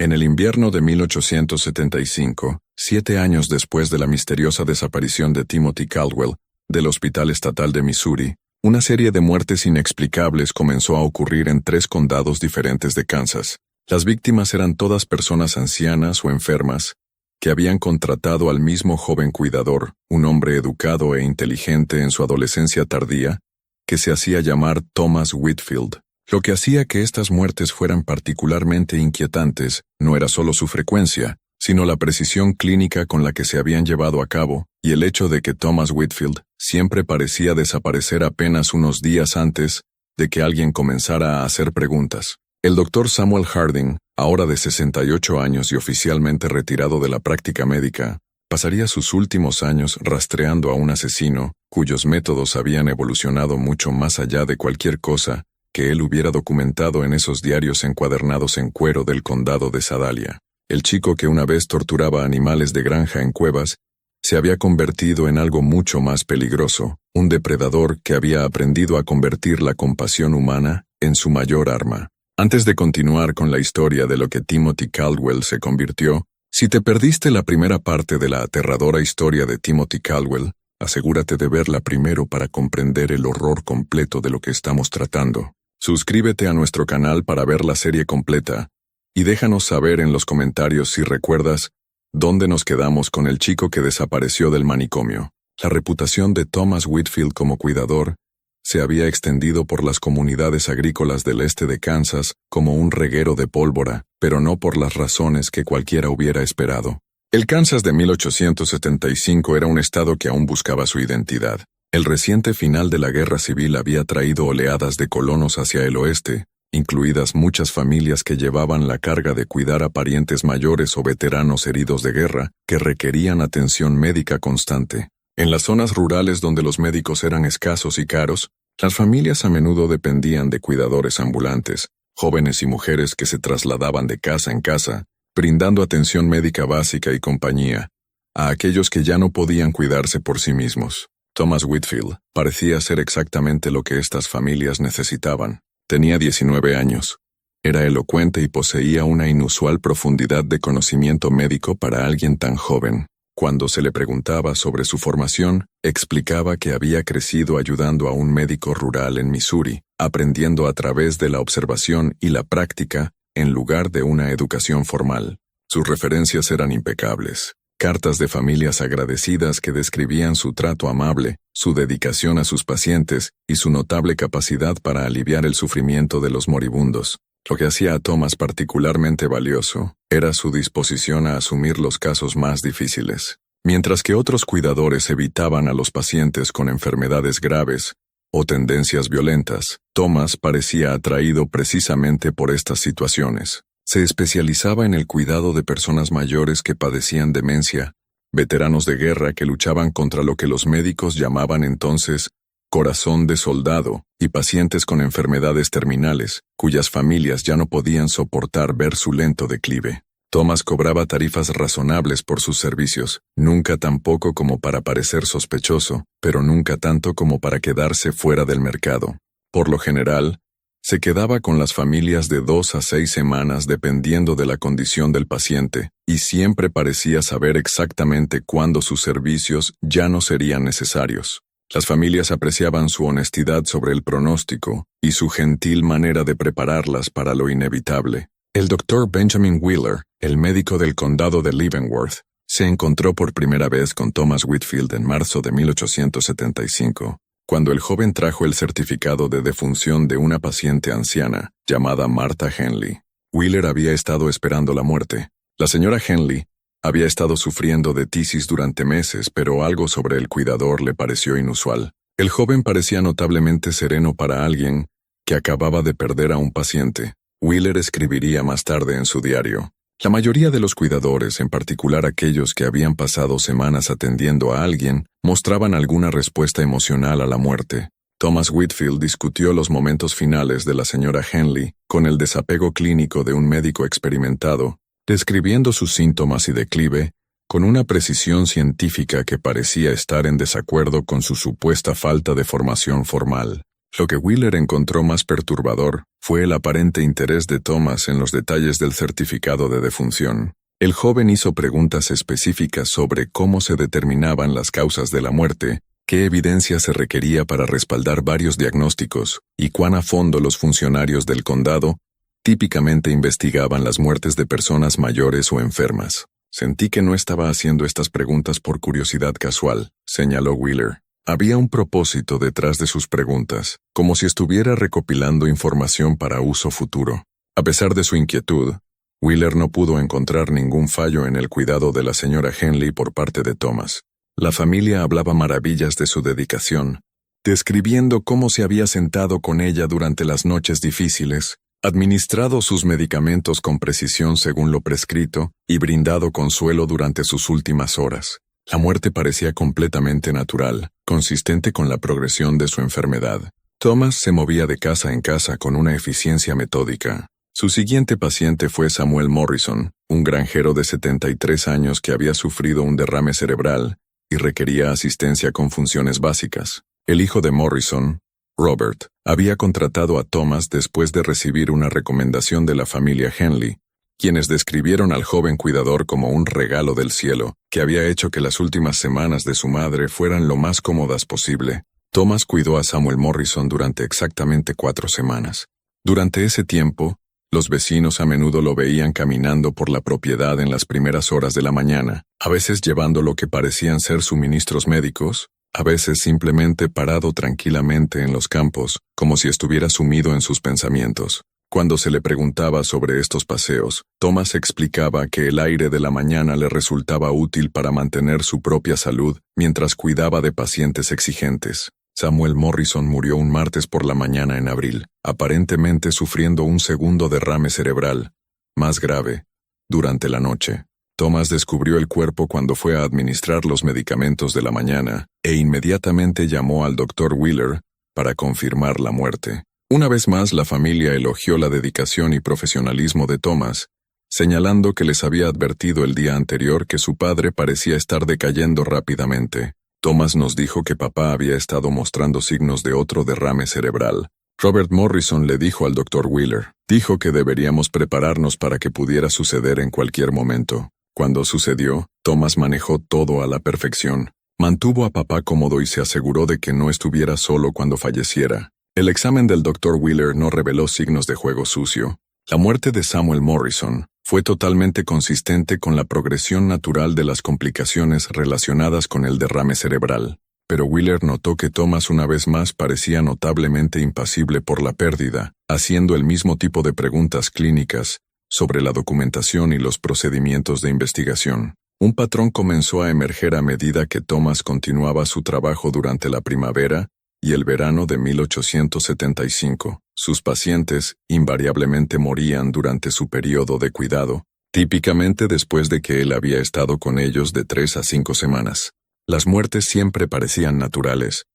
En el invierno de 1875, 7 años después de la misteriosa desaparición de Timothy Caldwell del Hospital Estatal de Missouri, una serie de muertes inexplicables comenzó a ocurrir en 3 condados diferentes de Kansas. Las víctimas eran todas personas ancianas o enfermas que habían contratado al mismo joven cuidador, un hombre educado e inteligente en su adolescencia tardía, que se hacía llamar Thomas Whitfield. Lo que hacía que estas muertes fueran particularmente inquietantes no era solo su frecuencia, sino la precisión clínica con la que se habían llevado a cabo, y el hecho de que Thomas Whitfield siempre parecía desaparecer apenas unos días antes de que alguien comenzara a hacer preguntas. El doctor Samuel Harding, ahora de 68 años y oficialmente retirado de la práctica médica, pasaría sus últimos años rastreando a un asesino cuyos métodos habían evolucionado mucho más allá de cualquier cosa que él hubiera documentado en esos diarios encuadernados en cuero del condado de Sedalia. El chico que una vez torturaba animales de granja en cuevas se había convertido en algo mucho más peligroso, un depredador que había aprendido a convertir la compasión humana en su mayor arma. Antes de continuar con la historia de lo que Timothy Caldwell se convirtió, si te perdiste la primera parte de la aterradora historia de Timothy Caldwell, asegúrate de verla primero para comprender el horror completo de lo que estamos tratando. Suscríbete a nuestro canal para ver la serie completa, y déjanos saber en los comentarios si recuerdas dónde nos quedamos con el chico que desapareció del manicomio. La reputación de Thomas Whitfield como cuidador se había extendido por las comunidades agrícolas del este de Kansas como un reguero de pólvora, pero no por las razones que cualquiera hubiera esperado. El Kansas de 1875 era un estado que aún buscaba su identidad. El reciente final de la guerra civil había traído oleadas de colonos hacia el oeste, incluidas muchas familias que llevaban la carga de cuidar a parientes mayores o veteranos heridos de guerra que requerían atención médica constante. En las zonas rurales donde los médicos eran escasos y caros, las familias a menudo dependían de cuidadores ambulantes, jóvenes y mujeres que se trasladaban de casa en casa, brindando atención médica básica y compañía a aquellos que ya no podían cuidarse por sí mismos. Thomas Whitfield parecía ser exactamente lo que estas familias necesitaban. Tenía 19 años. Era elocuente y poseía una inusual profundidad de conocimiento médico para alguien tan joven. Cuando se le preguntaba sobre su formación, explicaba que había crecido ayudando a un médico rural en Missouri, aprendiendo a través de la observación y la práctica en lugar de una educación formal. Sus referencias eran impecables. Cartas de familias agradecidas que describían su trato amable, su dedicación a sus pacientes y su notable capacidad para aliviar el sufrimiento de los moribundos. Lo que hacía a Thomas particularmente valioso era su disposición a asumir los casos más difíciles. Mientras que otros cuidadores evitaban a los pacientes con enfermedades graves o tendencias violentas, Thomas parecía atraído precisamente por estas situaciones. Se especializaba en el cuidado de personas mayores que padecían demencia, veteranos de guerra que luchaban contra lo que los médicos llamaban entonces corazón de soldado, y pacientes con enfermedades terminales, cuyas familias ya no podían soportar ver su lento declive. Thomas cobraba tarifas razonables por sus servicios, nunca tan poco como para parecer sospechoso, pero nunca tanto como para quedarse fuera del mercado. Por lo general, se quedaba con las familias de 2 a 6 semanas dependiendo de la condición del paciente, y siempre parecía saber exactamente cuándo sus servicios ya no serían necesarios. Las familias apreciaban su honestidad sobre el pronóstico y su gentil manera de prepararlas para lo inevitable. El doctor Benjamin Wheeler, el médico del condado de Leavenworth, se encontró por primera vez con Thomas Whitfield en marzo de 1875. Cuando el joven trajo el certificado de defunción de una paciente anciana, llamada Martha Henley. Wheeler había estado esperando la muerte. La señora Henley había estado sufriendo de tisis durante meses, pero algo sobre el cuidador le pareció inusual. El joven parecía notablemente sereno para alguien que acababa de perder a un paciente. Wheeler escribiría más tarde en su diario: la mayoría de los cuidadores, en particular aquellos que habían pasado semanas atendiendo a alguien, mostraban alguna respuesta emocional a la muerte. Thomas Whitfield discutió los momentos finales de la señora Henley con el desapego clínico de un médico experimentado, describiendo sus síntomas y declive con una precisión científica que parecía estar en desacuerdo con su supuesta falta de formación formal. Lo que Wheeler encontró más perturbador fue el aparente interés de Thomas en los detalles del certificado de defunción. El joven hizo preguntas específicas sobre cómo se determinaban las causas de la muerte, qué evidencia se requería para respaldar varios diagnósticos, y cuán a fondo los funcionarios del condado típicamente investigaban las muertes de personas mayores o enfermas. Sentí que no estaba haciendo estas preguntas por curiosidad casual, señaló Wheeler. Había un propósito detrás de sus preguntas, como si estuviera recopilando información para uso futuro. A pesar de su inquietud, Wheeler no pudo encontrar ningún fallo en el cuidado de la señora Henley por parte de Thomas. La familia hablaba maravillas de su dedicación, describiendo cómo se había sentado con ella durante las noches difíciles, administrado sus medicamentos con precisión según lo prescrito y brindado consuelo durante sus últimas horas. La muerte parecía completamente natural, consistente con la progresión de su enfermedad. Thomas se movía de casa en casa con una eficiencia metódica. Su siguiente paciente fue Samuel Morrison, un granjero de 73 años que había sufrido un derrame cerebral y requería asistencia con funciones básicas. El hijo de Morrison, Robert, había contratado a Thomas después de recibir una recomendación de la familia Henley, quienes describieron al joven cuidador como un regalo del cielo, que había hecho que las últimas semanas de su madre fueran lo más cómodas posible. Thomas cuidó a Samuel Morrison durante exactamente 4 semanas. Durante ese tiempo, los vecinos a menudo lo veían caminando por la propiedad en las primeras horas de la mañana, a veces llevando lo que parecían ser suministros médicos, a veces simplemente parado tranquilamente en los campos, como si estuviera sumido en sus pensamientos. Cuando se le preguntaba sobre estos paseos, Thomas explicaba que el aire de la mañana le resultaba útil para mantener su propia salud mientras cuidaba de pacientes exigentes. Samuel Morrison murió un martes por la mañana en abril, aparentemente sufriendo un segundo derrame cerebral, más grave, durante la noche. Thomas descubrió el cuerpo cuando fue a administrar los medicamentos de la mañana e inmediatamente llamó al Dr. Wheeler para confirmar la muerte. Una vez más, la familia elogió la dedicación y profesionalismo de Thomas, señalando que les había advertido el día anterior que su padre parecía estar decayendo rápidamente. Thomas nos dijo que papá había estado mostrando signos de otro derrame cerebral. Robert Morrison le dijo al Dr. Wheeler, dijo que deberíamos prepararnos para que pudiera suceder en cualquier momento. Cuando sucedió, Thomas manejó todo a la perfección. Mantuvo a papá cómodo y se aseguró de que no estuviera solo cuando falleciera. El examen del Dr. Wheeler no reveló signos de juego sucio. La muerte de Samuel Morrison fue totalmente consistente con la progresión natural de las complicaciones relacionadas con el derrame cerebral. Pero Wheeler notó que Thomas una vez más parecía notablemente impasible por la pérdida, haciendo el mismo tipo de preguntas clínicas sobre la documentación y los procedimientos de investigación. Un patrón comenzó a emerger a medida que Thomas continuaba su trabajo durante la primavera y el verano de 1875. Sus pacientes invariablemente morían durante su periodo de cuidado, típicamente después de que él había estado con ellos de 3 a 5 semanas. Las muertes siempre parecían naturales,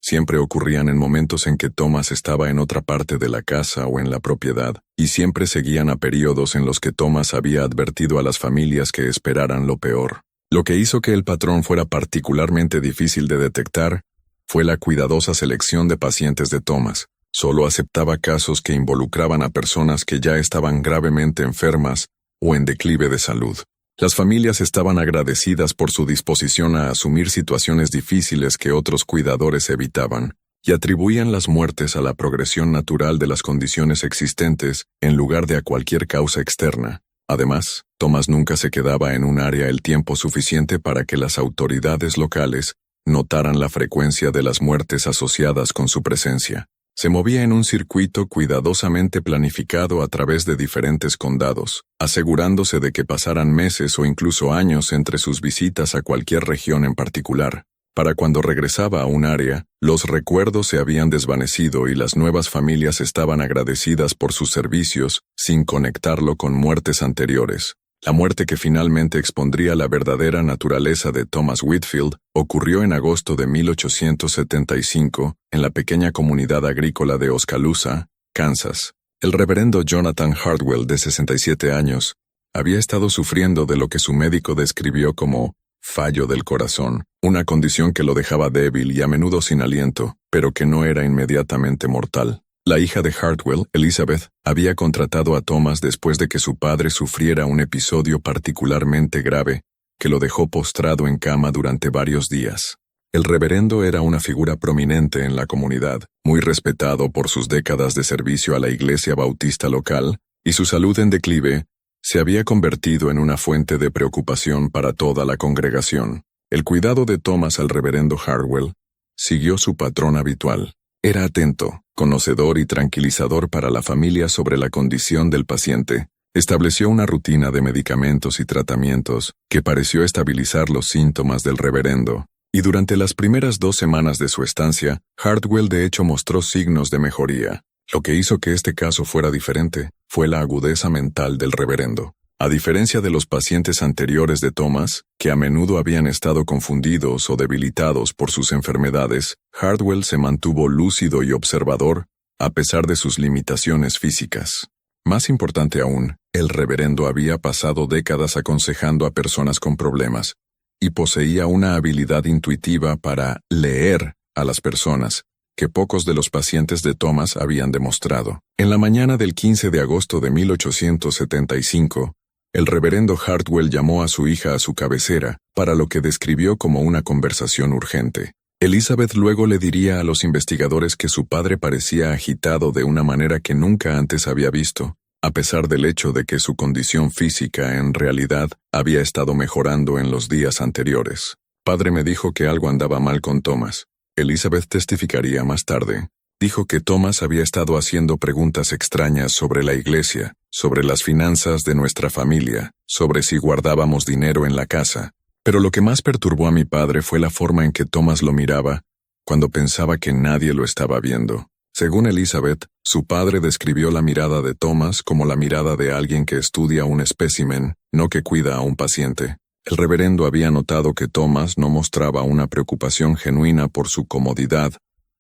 siempre ocurrían en momentos en que Thomas estaba en otra parte de la casa o en la propiedad, y siempre seguían a periodos en los que Thomas había advertido a las familias que esperaran lo peor. Lo que hizo que el patrón fuera particularmente difícil de detectar fue la cuidadosa selección de pacientes de Thomas. Solo aceptaba casos que involucraban a personas que ya estaban gravemente enfermas o en declive de salud. Las familias estaban agradecidas por su disposición a asumir situaciones difíciles que otros cuidadores evitaban, y atribuían las muertes a la progresión natural de las condiciones existentes en lugar de a cualquier causa externa. Además, Thomas nunca se quedaba en un área el tiempo suficiente para que las autoridades locales notaran la frecuencia de las muertes asociadas con su presencia. Se movía en un circuito cuidadosamente planificado a través de diferentes condados, asegurándose de que pasaran meses o incluso años entre sus visitas a cualquier región en particular. Para cuando regresaba a un área, los recuerdos se habían desvanecido y las nuevas familias estaban agradecidas por sus servicios, sin conectarlo con muertes anteriores. La muerte que finalmente expondría la verdadera naturaleza de Thomas Whitfield ocurrió en agosto de 1875 en la pequeña comunidad agrícola de Oskaloosa, Kansas. El reverendo Jonathan Hartwell, de 67 años, había estado sufriendo de lo que su médico describió como fallo del corazón, una condición que lo dejaba débil y a menudo sin aliento, pero que no era inmediatamente mortal. La hija de Hartwell, Elizabeth, había contratado a Thomas después de que su padre sufriera un episodio particularmente grave que lo dejó postrado en cama durante varios días. El reverendo era una figura prominente en la comunidad, muy respetado por sus décadas de servicio a la iglesia bautista local, y su salud en declive se había convertido en una fuente de preocupación para toda la congregación. El cuidado de Thomas al reverendo Hartwell siguió su patrón habitual. Era atento, conocedor y tranquilizador para la familia sobre la condición del paciente. Estableció una rutina de medicamentos y tratamientos que pareció estabilizar los síntomas del reverendo, y durante las primeras 2 semanas de su estancia, Hartwell de hecho mostró signos de mejoría. Lo que hizo que este caso fuera diferente fue la agudeza mental del reverendo. A diferencia de los pacientes anteriores de Thomas, que a menudo habían estado confundidos o debilitados por sus enfermedades, Hartwell se mantuvo lúcido y observador, a pesar de sus limitaciones físicas. Más importante aún, el reverendo había pasado décadas aconsejando a personas con problemas, y poseía una habilidad intuitiva para leer a las personas, que pocos de los pacientes de Thomas habían demostrado. En la mañana del 15 de agosto de 1875, el reverendo Hartwell llamó a su hija a su cabecera, para lo que describió como una conversación urgente. Elizabeth luego le diría a los investigadores que su padre parecía agitado de una manera que nunca antes había visto, a pesar del hecho de que su condición física en realidad había estado mejorando en los días anteriores. Padre me dijo que algo andaba mal con Thomas. Elizabeth testificaría más tarde. Dijo que Thomas había estado haciendo preguntas extrañas sobre la iglesia, sobre las finanzas de nuestra familia, sobre si guardábamos dinero en la casa. Pero lo que más perturbó a mi padre fue la forma en que Thomas lo miraba cuando pensaba que nadie lo estaba viendo. Según Elizabeth, su padre describió la mirada de Thomas como la mirada de alguien que estudia un espécimen, no que cuida a un paciente. El reverendo había notado que Thomas no mostraba una preocupación genuina por su comodidad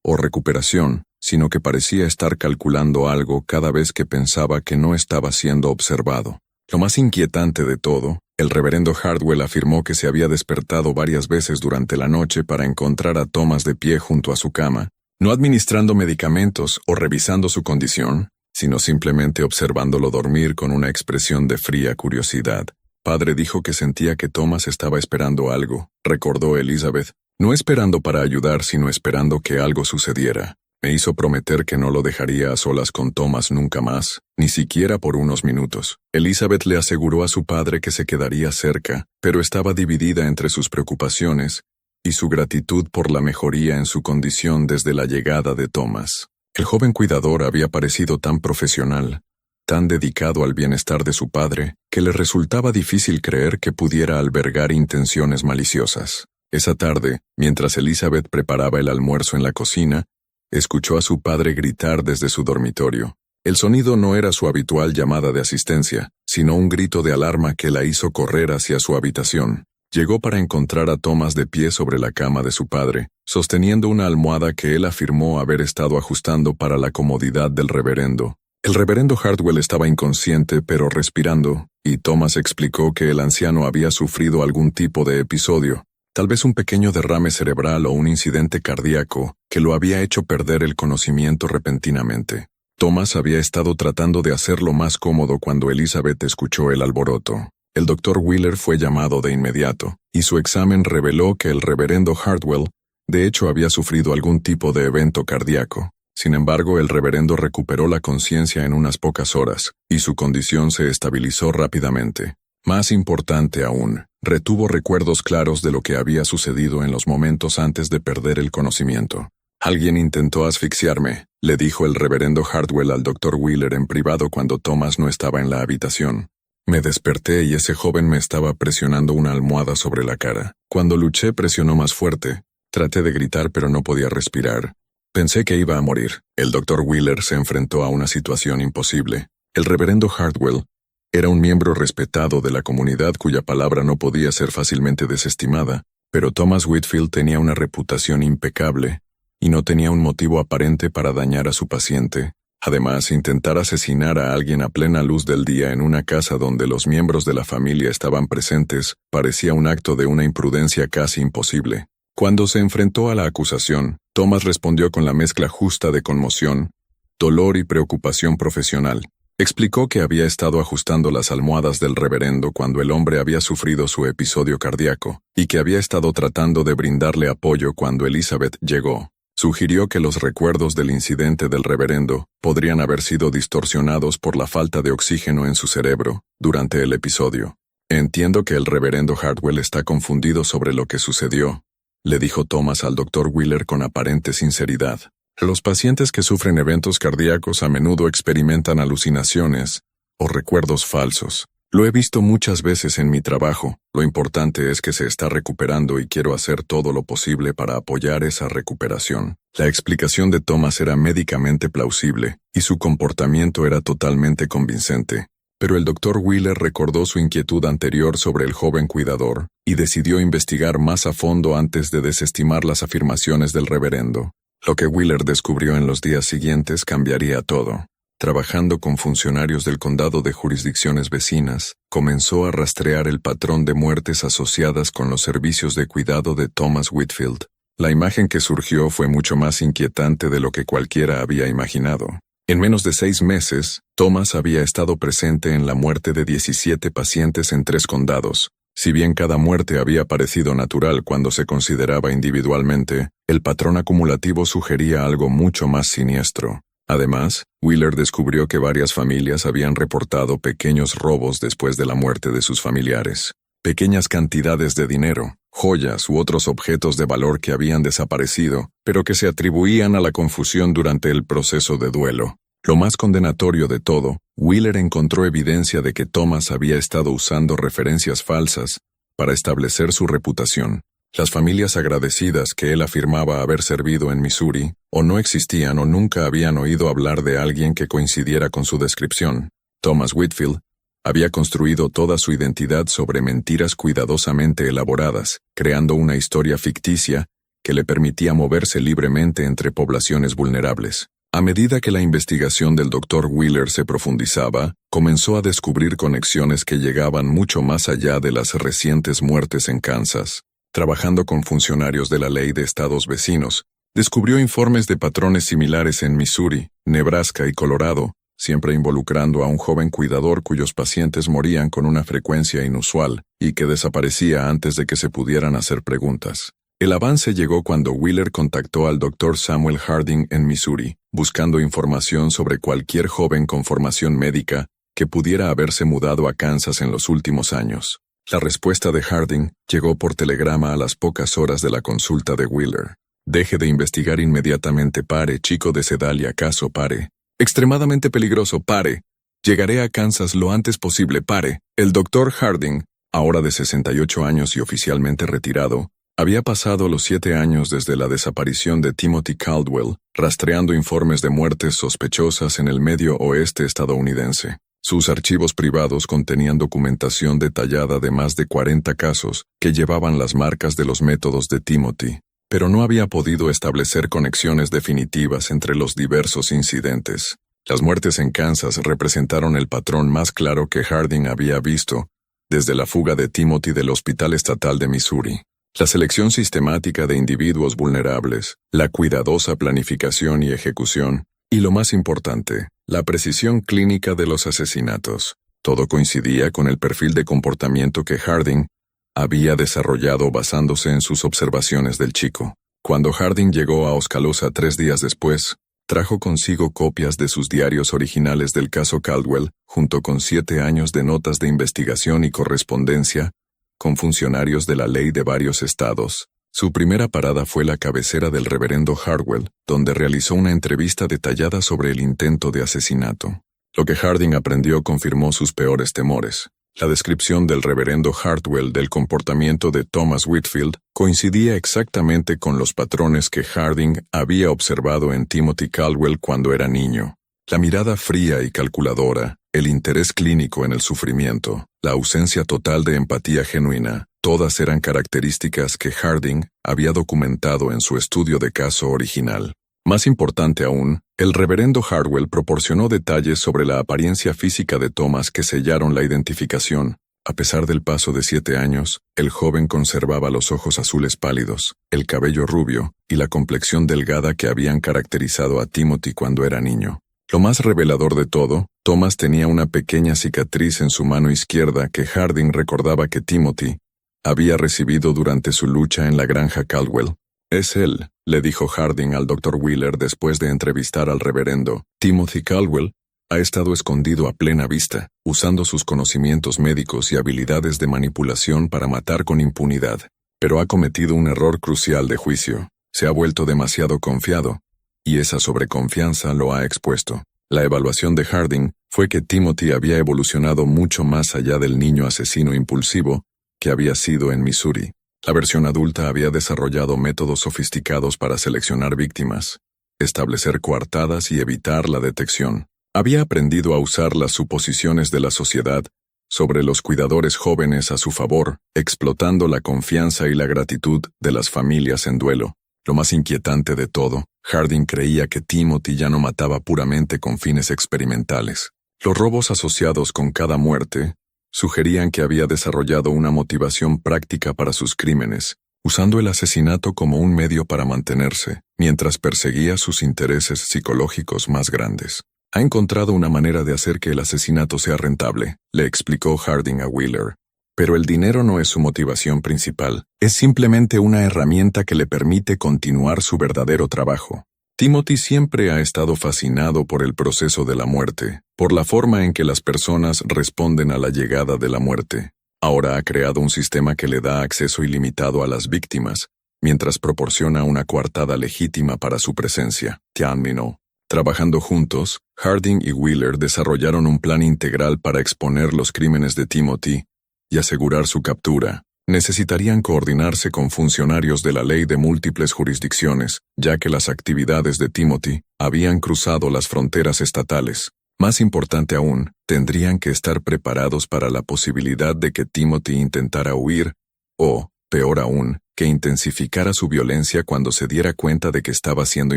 o recuperación, sino que parecía estar calculando algo cada vez que pensaba que no estaba siendo observado. Lo más inquietante de todo, el reverendo Hartwell afirmó que se había despertado varias veces durante la noche para encontrar a Thomas de pie junto a su cama, no administrando medicamentos o revisando su condición, sino simplemente observándolo dormir con una expresión de fría curiosidad. Padre dijo que sentía que Thomas estaba esperando algo, recordó Elizabeth, no esperando para ayudar, sino esperando que algo sucediera. Me hizo prometer que no lo dejaría a solas con Thomas nunca más, ni siquiera por unos minutos. Elizabeth le aseguró a su padre que se quedaría cerca, pero estaba dividida entre sus preocupaciones y su gratitud por la mejoría en su condición desde la llegada de Thomas. El joven cuidador había parecido tan profesional, tan dedicado al bienestar de su padre, que le resultaba difícil creer que pudiera albergar intenciones maliciosas. Esa tarde, mientras Elizabeth preparaba el almuerzo en la cocina, escuchó a su padre gritar desde su dormitorio. El sonido no era su habitual llamada de asistencia, sino un grito de alarma que la hizo correr hacia su habitación. Llegó para encontrar a Thomas de pie sobre la cama de su padre, sosteniendo una almohada que él afirmó haber estado ajustando para la comodidad del reverendo. El reverendo Hartwell estaba inconsciente pero respirando, y Thomas explicó que el anciano había sufrido algún tipo de episodio, tal vez un pequeño derrame cerebral o un incidente cardíaco que lo había hecho perder el conocimiento repentinamente. Thomas había estado tratando de hacerlo más cómodo cuando Elizabeth escuchó el alboroto. El doctor Wheeler fue llamado de inmediato, y su examen reveló que el reverendo Hartwell, de hecho, había sufrido algún tipo de evento cardíaco. Sin embargo, el reverendo recuperó la conciencia en unas pocas horas, y su condición se estabilizó rápidamente. Más importante aún, retuvo recuerdos claros de lo que había sucedido en los momentos antes de perder el conocimiento. Alguien intentó asfixiarme, le dijo el reverendo Hartwell al doctor Wheeler en privado cuando Thomas no estaba en la habitación. Me desperté y ese joven me estaba presionando una almohada sobre la cara. Cuando luché presionó más fuerte. Traté de gritar pero no podía respirar. Pensé que iba a morir. El doctor Wheeler se enfrentó a una situación imposible. El reverendo Hartwell era un miembro respetado de la comunidad cuya palabra no podía ser fácilmente desestimada, pero Thomas Whitfield tenía una reputación impecable y no tenía un motivo aparente para dañar a su paciente. Además, intentar asesinar a alguien a plena luz del día en una casa donde los miembros de la familia estaban presentes parecía un acto de una imprudencia casi imposible. Cuando se enfrentó a la acusación, Thomas respondió con la mezcla justa de conmoción, dolor y preocupación profesional. Explicó que había estado ajustando las almohadas del reverendo cuando el hombre había sufrido su episodio cardíaco, y que había estado tratando de brindarle apoyo cuando Elizabeth llegó. Sugirió que los recuerdos del incidente del reverendo podrían haber sido distorsionados por la falta de oxígeno en su cerebro durante el episodio. Entiendo que el reverendo Hartwell está confundido sobre lo que sucedió, le dijo Thomas al Dr. Wheeler con aparente sinceridad. Los pacientes que sufren eventos cardíacos a menudo experimentan alucinaciones o recuerdos falsos. Lo he visto muchas veces en mi trabajo. Lo importante es que se está recuperando y quiero hacer todo lo posible para apoyar esa recuperación. La explicación de Thomas era médicamente plausible y su comportamiento era totalmente convincente. Pero el Dr. Wheeler recordó su inquietud anterior sobre el joven cuidador y decidió investigar más a fondo antes de desestimar las afirmaciones del reverendo. Lo que Wheeler descubrió en los días siguientes cambiaría todo. Trabajando con funcionarios del condado de jurisdicciones vecinas, comenzó a rastrear el patrón de muertes asociadas con los servicios de cuidado de Thomas Whitfield. La imagen que surgió fue mucho más inquietante de lo que cualquiera había imaginado. En menos de 6 meses, Thomas había estado presente en la muerte de 17 pacientes en 3 condados. Si bien cada muerte había parecido natural cuando se consideraba individualmente, el patrón acumulativo sugería algo mucho más siniestro. Además, Wheeler descubrió que varias familias habían reportado pequeños robos después de la muerte de sus familiares. Pequeñas cantidades de dinero, joyas u otros objetos de valor que habían desaparecido, pero que se atribuían a la confusión durante el proceso de duelo. Lo más condenatorio de todo, Wheeler encontró evidencia de que Thomas había estado usando referencias falsas para establecer su reputación. Las familias agradecidas que él afirmaba haber servido en Missouri, o no existían o nunca habían oído hablar de alguien que coincidiera con su descripción. Thomas Whitfield había construido toda su identidad sobre mentiras cuidadosamente elaboradas, creando una historia ficticia que le permitía moverse libremente entre poblaciones vulnerables. A medida que la investigación del Dr. Wheeler se profundizaba, comenzó a descubrir conexiones que llegaban mucho más allá de las recientes muertes en Kansas. Trabajando con funcionarios de la ley de estados vecinos, descubrió informes de patrones similares en Missouri, Nebraska y Colorado, siempre involucrando a un joven cuidador cuyos pacientes morían con una frecuencia inusual y que desaparecía antes de que se pudieran hacer preguntas. El avance llegó cuando Wheeler contactó al Dr. Samuel Harding en Missouri, buscando información sobre cualquier joven con formación médica que pudiera haberse mudado a Kansas en los últimos años. La respuesta de Harding llegó por telegrama a las pocas horas de la consulta de Wheeler. Deje de investigar inmediatamente, pare, chico de Sedalia, caso, pare. Extremadamente peligroso, pare. Llegaré a Kansas lo antes posible, pare. El Dr. Harding, ahora de 68 años y oficialmente retirado, había pasado los 7 años desde la desaparición de Timothy Caldwell, rastreando informes de muertes sospechosas en el medio oeste estadounidense. Sus archivos privados contenían documentación detallada de más de 40 casos que llevaban las marcas de los métodos de Timothy, pero no había podido establecer conexiones definitivas entre los diversos incidentes. Las muertes en Kansas representaron el patrón más claro que Harding había visto desde la fuga de Timothy del Hospital Estatal de Missouri. La selección sistemática de individuos vulnerables, la cuidadosa planificación y ejecución, y lo más importante, la precisión clínica de los asesinatos. Todo coincidía con el perfil de comportamiento que Harding había desarrollado basándose en sus observaciones del chico. Cuando Harding llegó a Oskaloosa 3 días después, trajo consigo copias de sus diarios originales del caso Caldwell, junto con 7 años de notas de investigación y correspondencia con funcionarios de la ley de varios estados. Su primera parada fue la cabecera del reverendo Hartwell, donde realizó una entrevista detallada sobre el intento de asesinato. Lo que Harding aprendió confirmó sus peores temores. La descripción del reverendo Hartwell del comportamiento de Thomas Whitfield coincidía exactamente con los patrones que Harding había observado en Timothy Caldwell cuando era niño. La mirada fría y calculadora, el interés clínico en el sufrimiento, la ausencia total de empatía genuina, todas eran características que Harding había documentado en su estudio de caso original. Más importante aún, el reverendo Hardwell proporcionó detalles sobre la apariencia física de Thomas que sellaron la identificación. A pesar del paso de 7 años, el joven conservaba los ojos azules pálidos, el cabello rubio y la complexión delgada que habían caracterizado a Timothy cuando era niño. Lo más revelador de todo, Thomas tenía una pequeña cicatriz en su mano izquierda que Harding recordaba que Timothy había recibido durante su lucha en la granja Caldwell. «Es él», le dijo Harding al Dr. Wheeler después de entrevistar al reverendo. «Timothy Caldwell ha estado escondido a plena vista, usando sus conocimientos médicos y habilidades de manipulación para matar con impunidad. Pero ha cometido un error crucial de juicio. Se ha vuelto demasiado confiado, y esa sobreconfianza lo ha expuesto». La evaluación de Harding fue que Timothy había evolucionado mucho más allá del niño asesino impulsivo que había sido en Missouri. La versión adulta había desarrollado métodos sofisticados para seleccionar víctimas, establecer coartadas y evitar la detección. Había aprendido a usar las suposiciones de la sociedad sobre los cuidadores jóvenes a su favor, explotando la confianza y la gratitud de las familias en duelo. Lo más inquietante de todo, Harding creía que Timothy ya no mataba puramente con fines experimentales. Los robos asociados con cada muerte sugerían que había desarrollado una motivación práctica para sus crímenes, usando el asesinato como un medio para mantenerse, mientras perseguía sus intereses psicológicos más grandes. «Ha encontrado una manera de hacer que el asesinato sea rentable», le explicó Harding a Wheeler. «Pero el dinero no es su motivación principal, es simplemente una herramienta que le permite continuar su verdadero trabajo». Timothy siempre ha estado fascinado por el proceso de la muerte, por la forma en que las personas responden a la llegada de la muerte. Ahora ha creado un sistema que le da acceso ilimitado a las víctimas, mientras proporciona una coartada legítima para su presencia. Terminó. Trabajando juntos, Harding y Wheeler desarrollaron un plan integral para exponer los crímenes de Timothy y asegurar su captura. Necesitarían coordinarse con funcionarios de la ley de múltiples jurisdicciones, ya que las actividades de Timothy habían cruzado las fronteras estatales. Más importante aún, tendrían que estar preparados para la posibilidad de que Timothy intentara huir, o, peor aún, que intensificara su violencia cuando se diera cuenta de que estaba siendo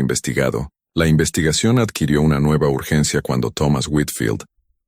investigado. La investigación adquirió una nueva urgencia cuando Thomas Whitfield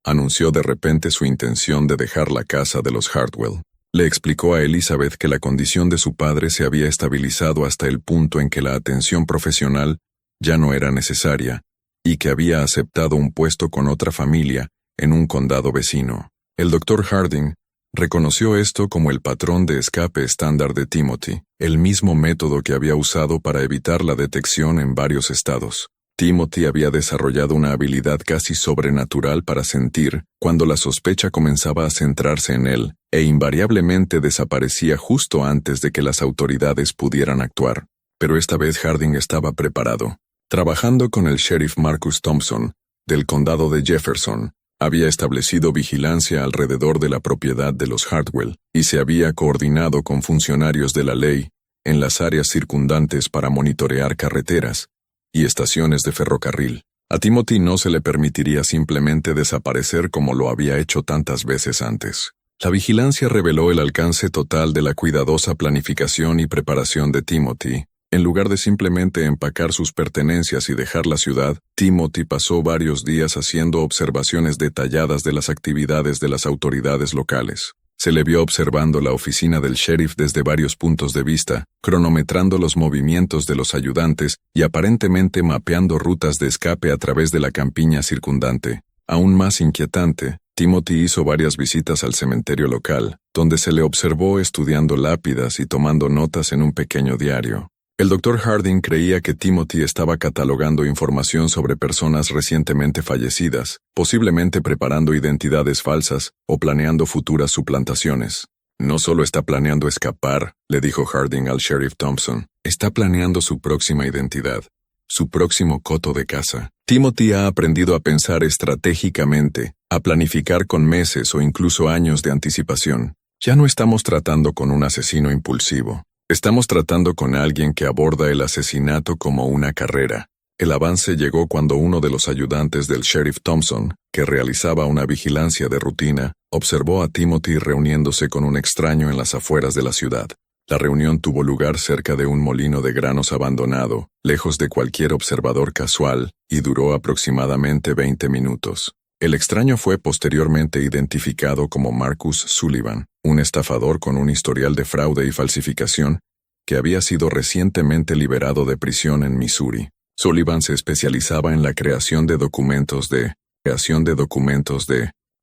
anunció de repente su intención de dejar la casa de los Hardwell. Le explicó a Elizabeth que la condición de su padre se había estabilizado hasta el punto en que la atención profesional ya no era necesaria, y que había aceptado un puesto con otra familia en un condado vecino. El Dr. Harding reconoció esto como el patrón de escape estándar de Timothy, el mismo método que había usado para evitar la detección en varios estados. Timothy había desarrollado una habilidad casi sobrenatural para sentir cuando la sospecha comenzaba a centrarse en él, e invariablemente desaparecía justo antes de que las autoridades pudieran actuar. Pero esta vez Harding estaba preparado. Trabajando con el sheriff Marcus Thompson, del condado de Jefferson, había establecido vigilancia alrededor de la propiedad de los Hardwell, y se había coordinado con funcionarios de la ley en las áreas circundantes para monitorear carreteras y estaciones de ferrocarril. A Timothy no se le permitiría simplemente desaparecer como lo había hecho tantas veces antes. La vigilancia reveló el alcance total de la cuidadosa planificación y preparación de Timothy. En lugar de simplemente empacar sus pertenencias y dejar la ciudad, Timothy pasó varios días haciendo observaciones detalladas de las actividades de las autoridades locales. Se le vio observando la oficina del sheriff desde varios puntos de vista, cronometrando los movimientos de los ayudantes y aparentemente mapeando rutas de escape a través de la campiña circundante. Aún más inquietante, Timothy hizo varias visitas al cementerio local, donde se le observó estudiando lápidas y tomando notas en un pequeño diario. El Dr. Harding creía que Timothy estaba catalogando información sobre personas recientemente fallecidas, posiblemente preparando identidades falsas o planeando futuras suplantaciones. «No solo está planeando escapar», le dijo Harding al sheriff Thompson, «está planeando su próxima identidad, su próximo coto de caza». Timothy ha aprendido a pensar estratégicamente, a planificar con meses o incluso años de anticipación. Ya no estamos tratando con un asesino impulsivo. Estamos tratando con alguien que aborda el asesinato como una carrera. El avance llegó cuando uno de los ayudantes del sheriff Thompson, que realizaba una vigilancia de rutina, observó a Timothy reuniéndose con un extraño en las afueras de la ciudad. La reunión tuvo lugar cerca de un molino de granos abandonado, lejos de cualquier observador casual, y duró aproximadamente 20 minutos. El extraño fue posteriormente identificado como Marcus Sullivan, un estafador con un historial de fraude y falsificación, que había sido recientemente liberado de prisión en Missouri. Sullivan se especializaba en la creación de documentos de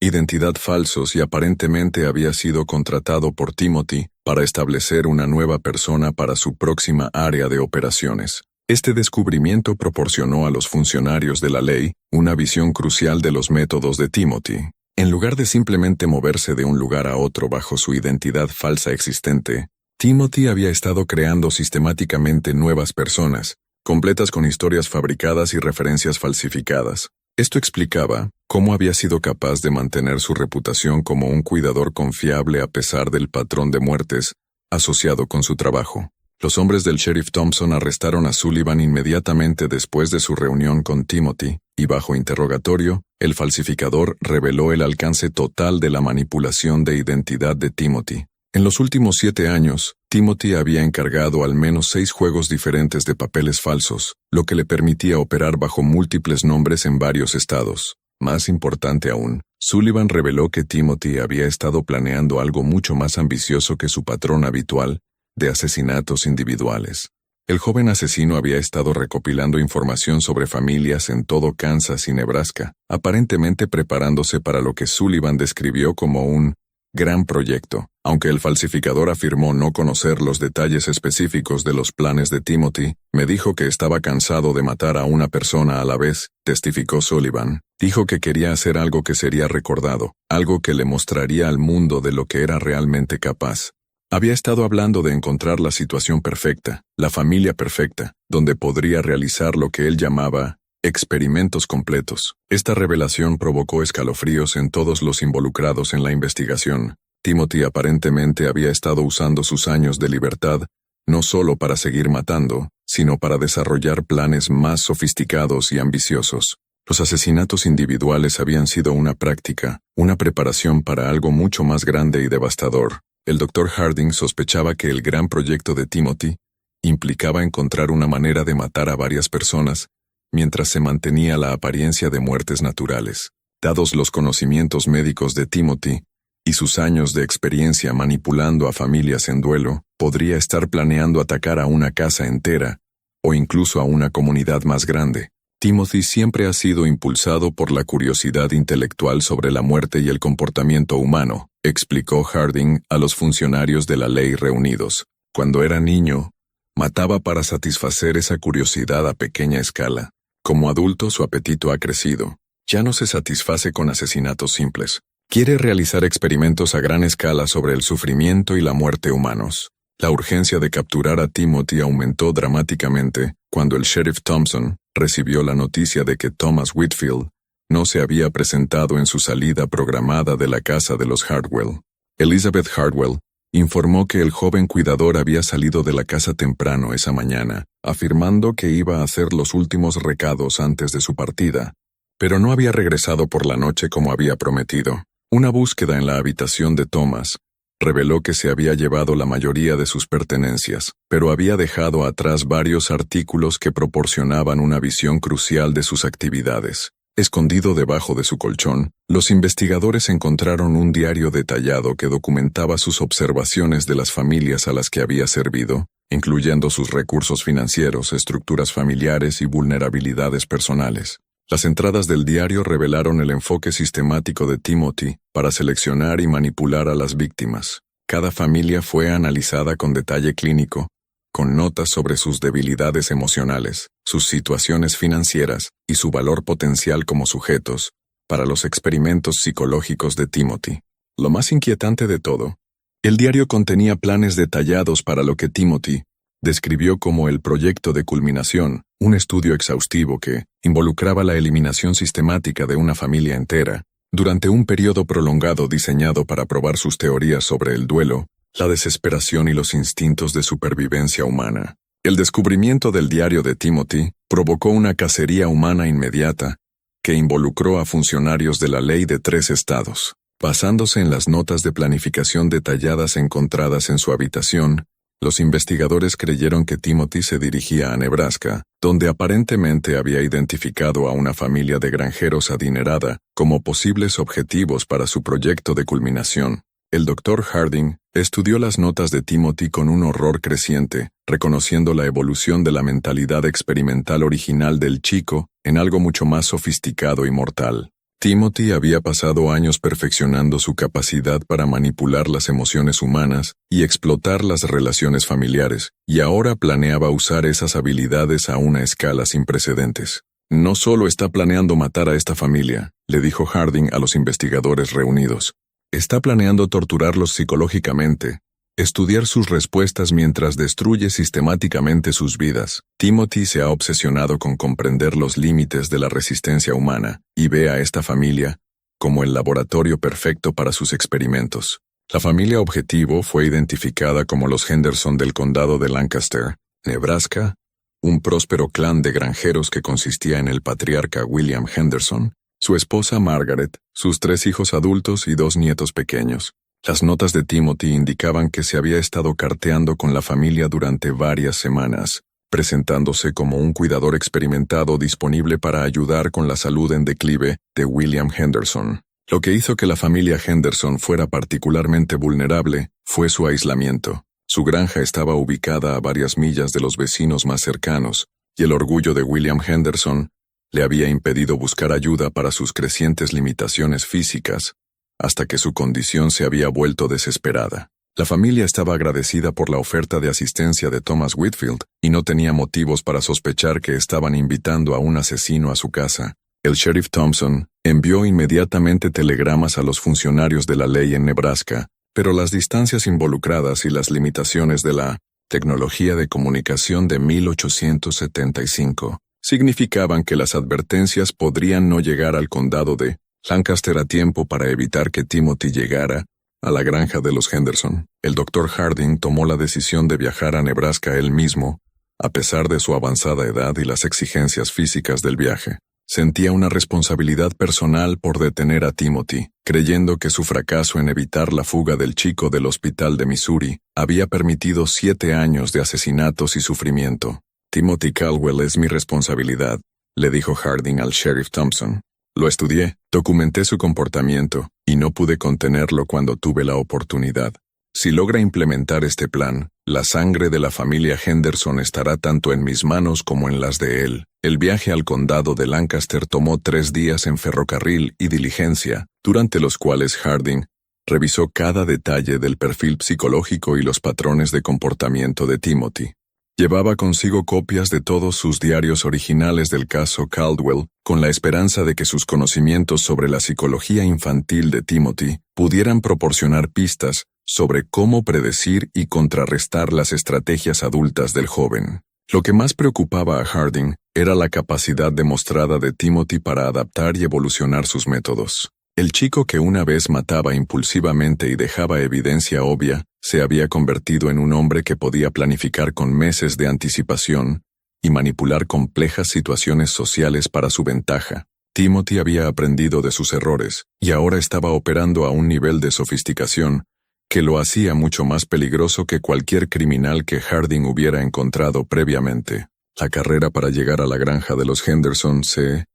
identidad falsos y aparentemente había sido contratado por Timothy para establecer una nueva persona para su próxima área de operaciones. Este descubrimiento proporcionó a los funcionarios de la ley una visión crucial de los métodos de Timothy. En lugar de simplemente moverse de un lugar a otro bajo su identidad falsa existente, Timothy había estado creando sistemáticamente nuevas personas, completas con historias fabricadas y referencias falsificadas. Esto explicaba cómo había sido capaz de mantener su reputación como un cuidador confiable a pesar del patrón de muertes asociado con su trabajo. Los hombres del sheriff Thompson arrestaron a Sullivan inmediatamente después de su reunión con Timothy, y bajo interrogatorio, el falsificador reveló el alcance total de la manipulación de identidad de Timothy. En los últimos 7 años, Timothy había encargado al menos 6 juegos diferentes de papeles falsos, lo que le permitía operar bajo múltiples nombres en varios estados. Más importante aún, Sullivan reveló que Timothy había estado planeando algo mucho más ambicioso que su patrón habitual de asesinatos individuales. El joven asesino había estado recopilando información sobre familias en todo Kansas y Nebraska, aparentemente preparándose para lo que Sullivan describió como un gran proyecto. Aunque el falsificador afirmó no conocer los detalles específicos de los planes de Timothy, me dijo que estaba cansado de matar a una persona a la vez, testificó Sullivan. Dijo que quería hacer algo que sería recordado, algo que le mostraría al mundo de lo que era realmente capaz. Había estado hablando de encontrar la situación perfecta, la familia perfecta, donde podría realizar lo que él llamaba experimentos completos. Esta revelación provocó escalofríos en todos los involucrados en la investigación. Timothy aparentemente había estado usando sus años de libertad, no solo para seguir matando, sino para desarrollar planes más sofisticados y ambiciosos. Los asesinatos individuales habían sido una práctica, una preparación para algo mucho más grande y devastador. El Dr. Harding sospechaba que el gran proyecto de Timothy implicaba encontrar una manera de matar a varias personas mientras se mantenía la apariencia de muertes naturales. Dados los conocimientos médicos de Timothy y sus años de experiencia manipulando a familias en duelo, podría estar planeando atacar a una casa entera o incluso a una comunidad más grande. Timothy siempre ha sido impulsado por la curiosidad intelectual sobre la muerte y el comportamiento humano, explicó Harding a los funcionarios de la ley reunidos. Cuando era niño, mataba para satisfacer esa curiosidad a pequeña escala. Como adulto, su apetito ha crecido. Ya no se satisface con asesinatos simples. Quiere realizar experimentos a gran escala sobre el sufrimiento y la muerte humanos. La urgencia de capturar a Timothy aumentó dramáticamente cuando el sheriff Thompson recibió la noticia de que Thomas Whitfield no se había presentado en su salida programada de la casa de los Hardwell. Elizabeth Hardwell informó que el joven cuidador había salido de la casa temprano esa mañana, afirmando que iba a hacer los últimos recados antes de su partida, pero no había regresado por la noche como había prometido. Una búsqueda en la habitación de Thomas reveló que se había llevado la mayoría de sus pertenencias, pero había dejado atrás varios artículos que proporcionaban una visión crucial de sus actividades. Escondido debajo de su colchón, los investigadores encontraron un diario detallado que documentaba sus observaciones de las familias a las que había servido, incluyendo sus recursos financieros, estructuras familiares y vulnerabilidades personales. Las entradas del diario revelaron el enfoque sistemático de Timothy para seleccionar y manipular a las víctimas. Cada familia fue analizada con detalle clínico, con notas sobre sus debilidades emocionales, sus situaciones financieras y su valor potencial como sujetos para los experimentos psicológicos de Timothy. Lo más inquietante de todo, el diario contenía planes detallados para lo que Timothy describió como el proyecto de culminación, un estudio exhaustivo que involucraba la eliminación sistemática de una familia entera, durante un periodo prolongado diseñado para probar sus teorías sobre el duelo, la desesperación y los instintos de supervivencia humana. El descubrimiento del diario de Timothy provocó una cacería humana inmediata que involucró a funcionarios de la ley de 3 estados. Basándose en las notas de planificación detalladas encontradas en su habitación, Los investigadores creyeron que Timothy se dirigía a Nebraska, donde aparentemente había identificado a una familia de granjeros adinerada como posibles objetivos para su proyecto de culminación. El Dr. Harding estudió las notas de Timothy con un horror creciente, reconociendo la evolución de la mentalidad experimental original del chico en algo mucho más sofisticado y mortal. Timothy había pasado años perfeccionando su capacidad para manipular las emociones humanas y explotar las relaciones familiares, y ahora planeaba usar esas habilidades a una escala sin precedentes. No solo está planeando matar a esta familia, le dijo Harding a los investigadores reunidos. Está planeando torturarlos psicológicamente, estudiar sus respuestas mientras destruye sistemáticamente sus vidas. Timothy se ha obsesionado con comprender los límites de la resistencia humana y ve a esta familia como el laboratorio perfecto para sus experimentos. La familia objetivo fue identificada como los Henderson del condado de Lancaster, Nebraska, un próspero clan de granjeros que consistía en el patriarca William Henderson, su esposa Margaret, sus 3 hijos adultos y 2 nietos pequeños. Las notas de Timothy indicaban que se había estado carteando con la familia durante varias semanas, presentándose como un cuidador experimentado disponible para ayudar con la salud en declive de William Henderson. Lo que hizo que la familia Henderson fuera particularmente vulnerable fue su aislamiento. Su granja estaba ubicada a varias millas de los vecinos más cercanos, y el orgullo de William Henderson le había impedido buscar ayuda para sus crecientes limitaciones físicas, hasta que su condición se había vuelto desesperada. La familia estaba agradecida por la oferta de asistencia de Thomas Whitfield y no tenía motivos para sospechar que estaban invitando a un asesino a su casa. El sheriff Thompson envió inmediatamente telegramas a los funcionarios de la ley en Nebraska, pero las distancias involucradas y las limitaciones de la tecnología de comunicación de 1875 significaban que las advertencias podrían no llegar al condado de Lancaster a tiempo para evitar que Timothy llegara a la granja de los Henderson. El Dr. Harding tomó la decisión de viajar a Nebraska él mismo, a pesar de su avanzada edad y las exigencias físicas del viaje. Sentía una responsabilidad personal por detener a Timothy, creyendo que su fracaso en evitar la fuga del chico del hospital de Missouri había permitido 7 años de asesinatos y sufrimiento. Timothy Caldwell es mi responsabilidad, le dijo Harding al sheriff Thompson. Lo estudié, documenté su comportamiento, y no pude contenerlo cuando tuve la oportunidad. Si logra implementar este plan, la sangre de la familia Henderson estará tanto en mis manos como en las de él. El viaje al condado de Lancaster tomó 3 días en ferrocarril y diligencia, durante los cuales Harding revisó cada detalle del perfil psicológico y los patrones de comportamiento de Timothy. Llevaba consigo copias de todos sus diarios originales del caso Caldwell, con la esperanza de que sus conocimientos sobre la psicología infantil de Timothy pudieran proporcionar pistas sobre cómo predecir y contrarrestar las estrategias adultas del joven. Lo que más preocupaba a Harding era la capacidad demostrada de Timothy para adaptar y evolucionar sus métodos. El chico que una vez mataba impulsivamente y dejaba evidencia obvia, se había convertido en un hombre que podía planificar con meses de anticipación y manipular complejas situaciones sociales para su ventaja. Timothy había aprendido de sus errores y ahora estaba operando a un nivel de sofisticación que lo hacía mucho más peligroso que cualquier criminal que Harding hubiera encontrado previamente. La carrera para llegar a la granja de los Henderson se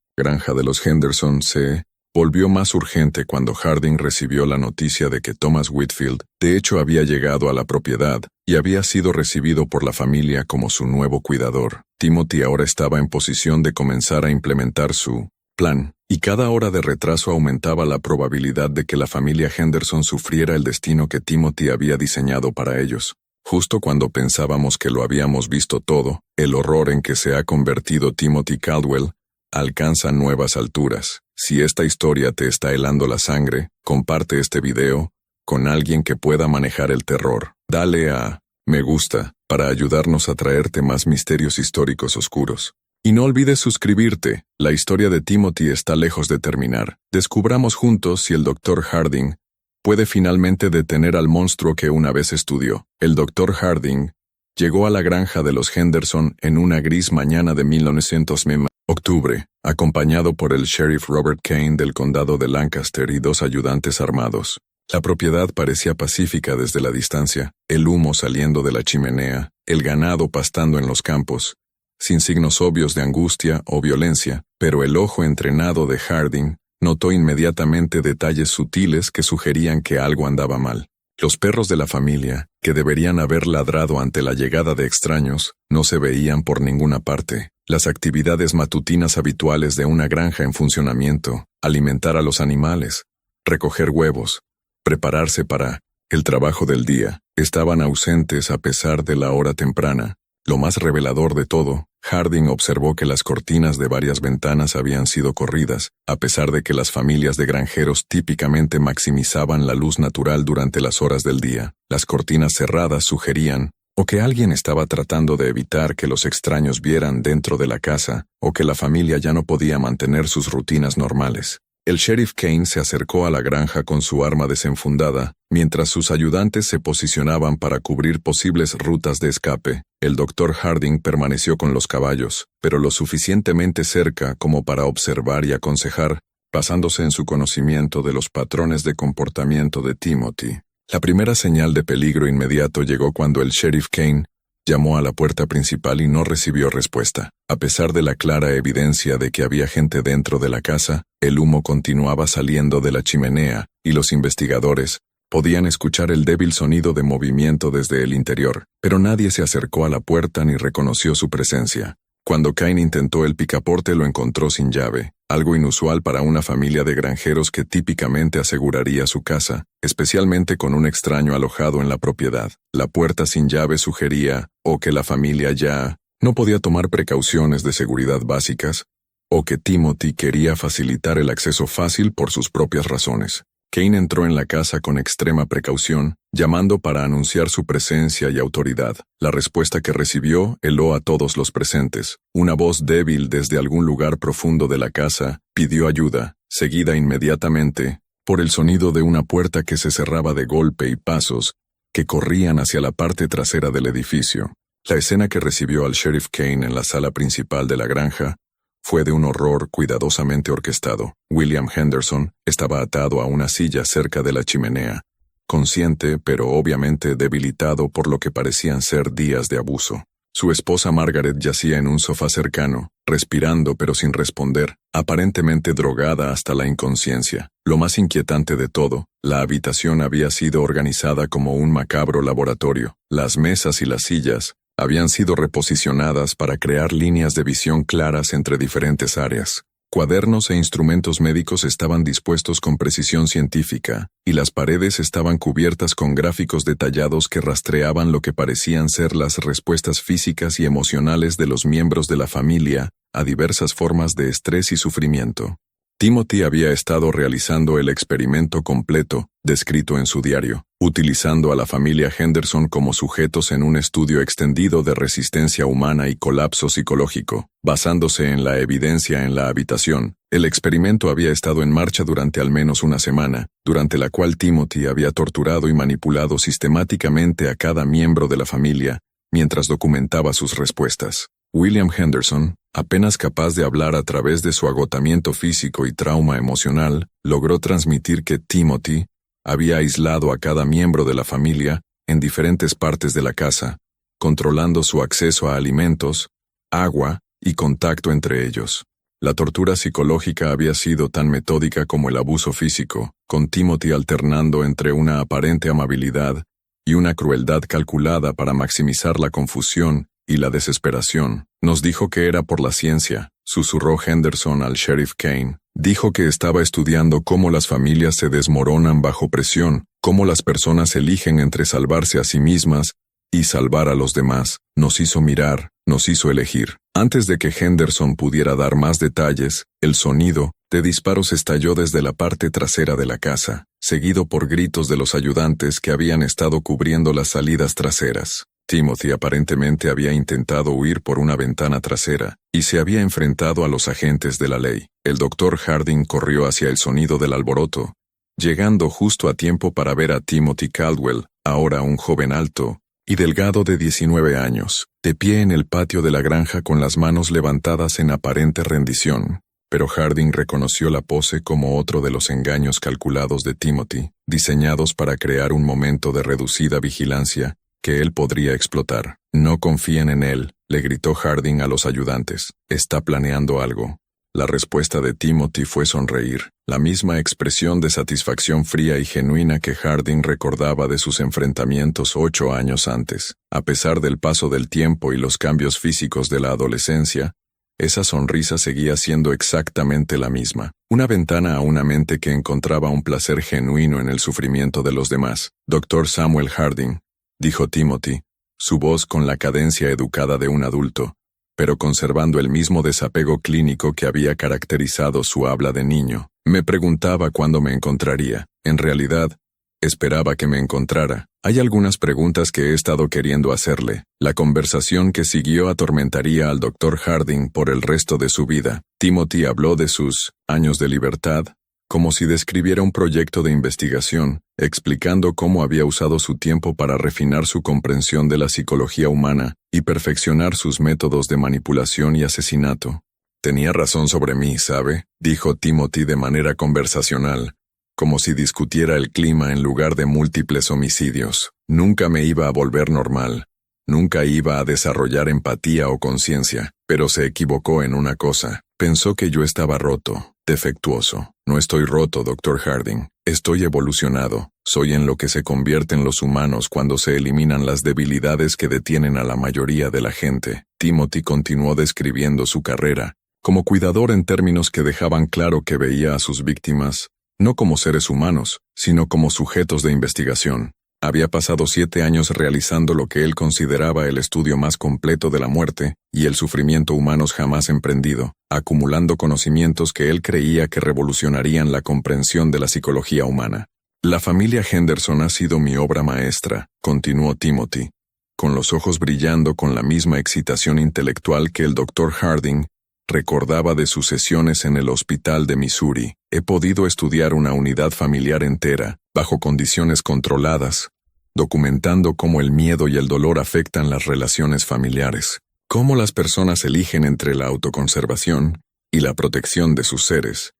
volvió más urgente cuando Harding recibió la noticia de que Thomas Whitfield, de hecho, había llegado a la propiedad y había sido recibido por la familia como su nuevo cuidador. Timothy ahora estaba en posición de comenzar a implementar su plan, y cada hora de retraso aumentaba la probabilidad de que la familia Henderson sufriera el destino que Timothy había diseñado para ellos. Justo cuando pensábamos que lo habíamos visto todo, el horror en que se ha convertido Timothy Caldwell alcanza nuevas alturas. Si esta historia te está helando la sangre, comparte este video con alguien que pueda manejar el terror. Dale a me gusta para ayudarnos a traerte más misterios históricos oscuros. Y no olvides suscribirte. La historia de Timothy está lejos de terminar. Descubramos juntos si el Dr. Harding puede finalmente detener al monstruo que una vez estudió. El Dr. Harding llegó a la granja de los Henderson en una gris mañana de 1900 octubre, acompañado por el sheriff Robert Kane del condado de Lancaster y 2 ayudantes armados. La propiedad parecía pacífica desde la distancia, el humo saliendo de la chimenea, el ganado pastando en los campos, sin signos obvios de angustia o violencia, pero el ojo entrenado de Harding notó inmediatamente detalles sutiles que sugerían que algo andaba mal. Los perros de la familia, que deberían haber ladrado ante la llegada de extraños, no se veían por ninguna parte. Las actividades matutinas habituales de una granja en funcionamiento, alimentar a los animales, recoger huevos, prepararse para el trabajo del día, estaban ausentes a pesar de la hora temprana. Lo más revelador de todo, Harding observó que las cortinas de varias ventanas habían sido corridas, a pesar de que las familias de granjeros típicamente maximizaban la luz natural durante las horas del día. Las cortinas cerradas sugerían o que alguien estaba tratando de evitar que los extraños vieran dentro de la casa, o que la familia ya no podía mantener sus rutinas normales. El sheriff Kane se acercó a la granja con su arma desenfundada, mientras sus ayudantes se posicionaban para cubrir posibles rutas de escape. El Dr. Harding permaneció con los caballos, pero lo suficientemente cerca como para observar y aconsejar, basándose en su conocimiento de los patrones de comportamiento de Timothy. La primera señal de peligro inmediato llegó cuando el sheriff Kane llamó a la puerta principal y no recibió respuesta. A pesar de la clara evidencia de que había gente dentro de la casa, el humo continuaba saliendo de la chimenea, y los investigadores podían escuchar el débil sonido de movimiento desde el interior, pero nadie se acercó a la puerta ni reconoció su presencia. Cuando Kane intentó el picaporte lo encontró sin llave, algo inusual para una familia de granjeros que típicamente aseguraría su casa, especialmente con un extraño alojado en la propiedad. La puerta sin llave sugería, o que la familia ya no podía tomar precauciones de seguridad básicas, o que Timothy quería facilitar el acceso fácil por sus propias razones. Kane entró en la casa con extrema precaución, llamando para anunciar su presencia y autoridad. La respuesta que recibió heló a todos los presentes. Una voz débil desde algún lugar profundo de la casa pidió ayuda, seguida inmediatamente por el sonido de una puerta que se cerraba de golpe y pasos que corrían hacia la parte trasera del edificio. La escena que recibió al sheriff Kane en la sala principal de la granja fue de un horror cuidadosamente orquestado. William Henderson estaba atado a una silla cerca de la chimenea, consciente pero obviamente debilitado por lo que parecían ser días de abuso. Su esposa Margaret yacía en un sofá cercano, respirando pero sin responder, aparentemente drogada hasta la inconsciencia. Lo más inquietante de todo, la habitación había sido organizada como un macabro laboratorio. Las mesas y las sillas habían sido reposicionadas para crear líneas de visión claras entre diferentes áreas. Cuadernos e instrumentos médicos estaban dispuestos con precisión científica, y las paredes estaban cubiertas con gráficos detallados que rastreaban lo que parecían ser las respuestas físicas y emocionales de los miembros de la familia a diversas formas de estrés y sufrimiento. Timothy había estado realizando el experimento completo, descrito en su diario, utilizando a la familia Henderson como sujetos en un estudio extendido de resistencia humana y colapso psicológico. Basándose en la evidencia en la habitación, el experimento había estado en marcha durante al menos una semana, durante la cual Timothy había torturado y manipulado sistemáticamente a cada miembro de la familia, mientras documentaba sus respuestas. William Henderson, apenas capaz de hablar a través de su agotamiento físico y trauma emocional, logró transmitir que Timothy había aislado a cada miembro de la familia en diferentes partes de la casa, controlando su acceso a alimentos, agua y contacto entre ellos. La tortura psicológica había sido tan metódica como el abuso físico, con Timothy alternando entre una aparente amabilidad y una crueldad calculada para maximizar la confusión y la desesperación. Nos dijo que era por la ciencia, susurró Henderson al sheriff Kane. Dijo que estaba estudiando cómo las familias se desmoronan bajo presión, cómo las personas eligen entre salvarse a sí mismas y salvar a los demás. Nos hizo mirar, nos hizo elegir. Antes de que Henderson pudiera dar más detalles, el sonido de disparos estalló desde la parte trasera de la casa, seguido por gritos de los ayudantes que habían estado cubriendo las salidas traseras. Timothy aparentemente había intentado huir por una ventana trasera y se había enfrentado a los agentes de la ley. El Dr. Harding corrió hacia el sonido del alboroto, llegando justo a tiempo para ver a Timothy Caldwell, ahora un joven alto y delgado de 19 años, de pie en el patio de la granja con las manos levantadas en aparente rendición. pero Harding reconoció la pose como otro de los engaños calculados de Timothy, diseñados para crear un momento de reducida vigilancia que él podría explotar. No confíen en él, le gritó Harding a los ayudantes. Está planeando algo. La respuesta de Timothy fue sonreír, la misma expresión de satisfacción fría y genuina que Harding recordaba de sus enfrentamientos 8 años antes. A pesar del paso del tiempo y los cambios físicos de la adolescencia, esa sonrisa seguía siendo exactamente la misma, una ventana a una mente que encontraba un placer genuino en el sufrimiento de los demás. Dr. Samuel Harding, dijo Timothy, su voz con la cadencia educada de un adulto, pero conservando el mismo desapego clínico que había caracterizado su habla de niño. Me preguntaba cuándo me encontraría. En realidad, esperaba que me encontrara. Hay algunas preguntas que he estado queriendo hacerle. La conversación que siguió atormentaría al Dr. Harding por el resto de su vida. Timothy habló de sus años de libertad, como si describiera un proyecto de investigación, explicando cómo había usado su tiempo para refinar su comprensión de la psicología humana y perfeccionar sus métodos de manipulación y asesinato. Tenía razón sobre mí, ¿sabe?, dijo Timothy de manera conversacional, como si discutiera el clima en lugar de múltiples homicidios. Nunca me iba a volver normal. Nunca iba a desarrollar empatía o conciencia, pero se equivocó en una cosa. Pensó que yo estaba roto, defectuoso. No estoy roto, Dr. Harding. Estoy evolucionado. Soy en lo que se convierten los humanos cuando se eliminan las debilidades que detienen a la mayoría de la gente. Timothy continuó describiendo su carrera, como cuidador en términos que dejaban claro que veía a sus víctimas, no como seres humanos, sino como sujetos de investigación. Había pasado 7 años realizando lo que él consideraba el estudio más completo de la muerte y el sufrimiento humanos jamás emprendido, acumulando conocimientos que él creía que revolucionarían la comprensión de la psicología humana. La familia Henderson ha sido mi obra maestra, continuó Timothy, con los ojos brillando con la misma excitación intelectual que el Dr. Harding recordaba de sus sesiones en el hospital de Missouri. He podido estudiar una unidad familiar entera, bajo condiciones controladas, documentando cómo el miedo y el dolor afectan las relaciones familiares, cómo las personas eligen entre la autoconservación y la protección de sus seres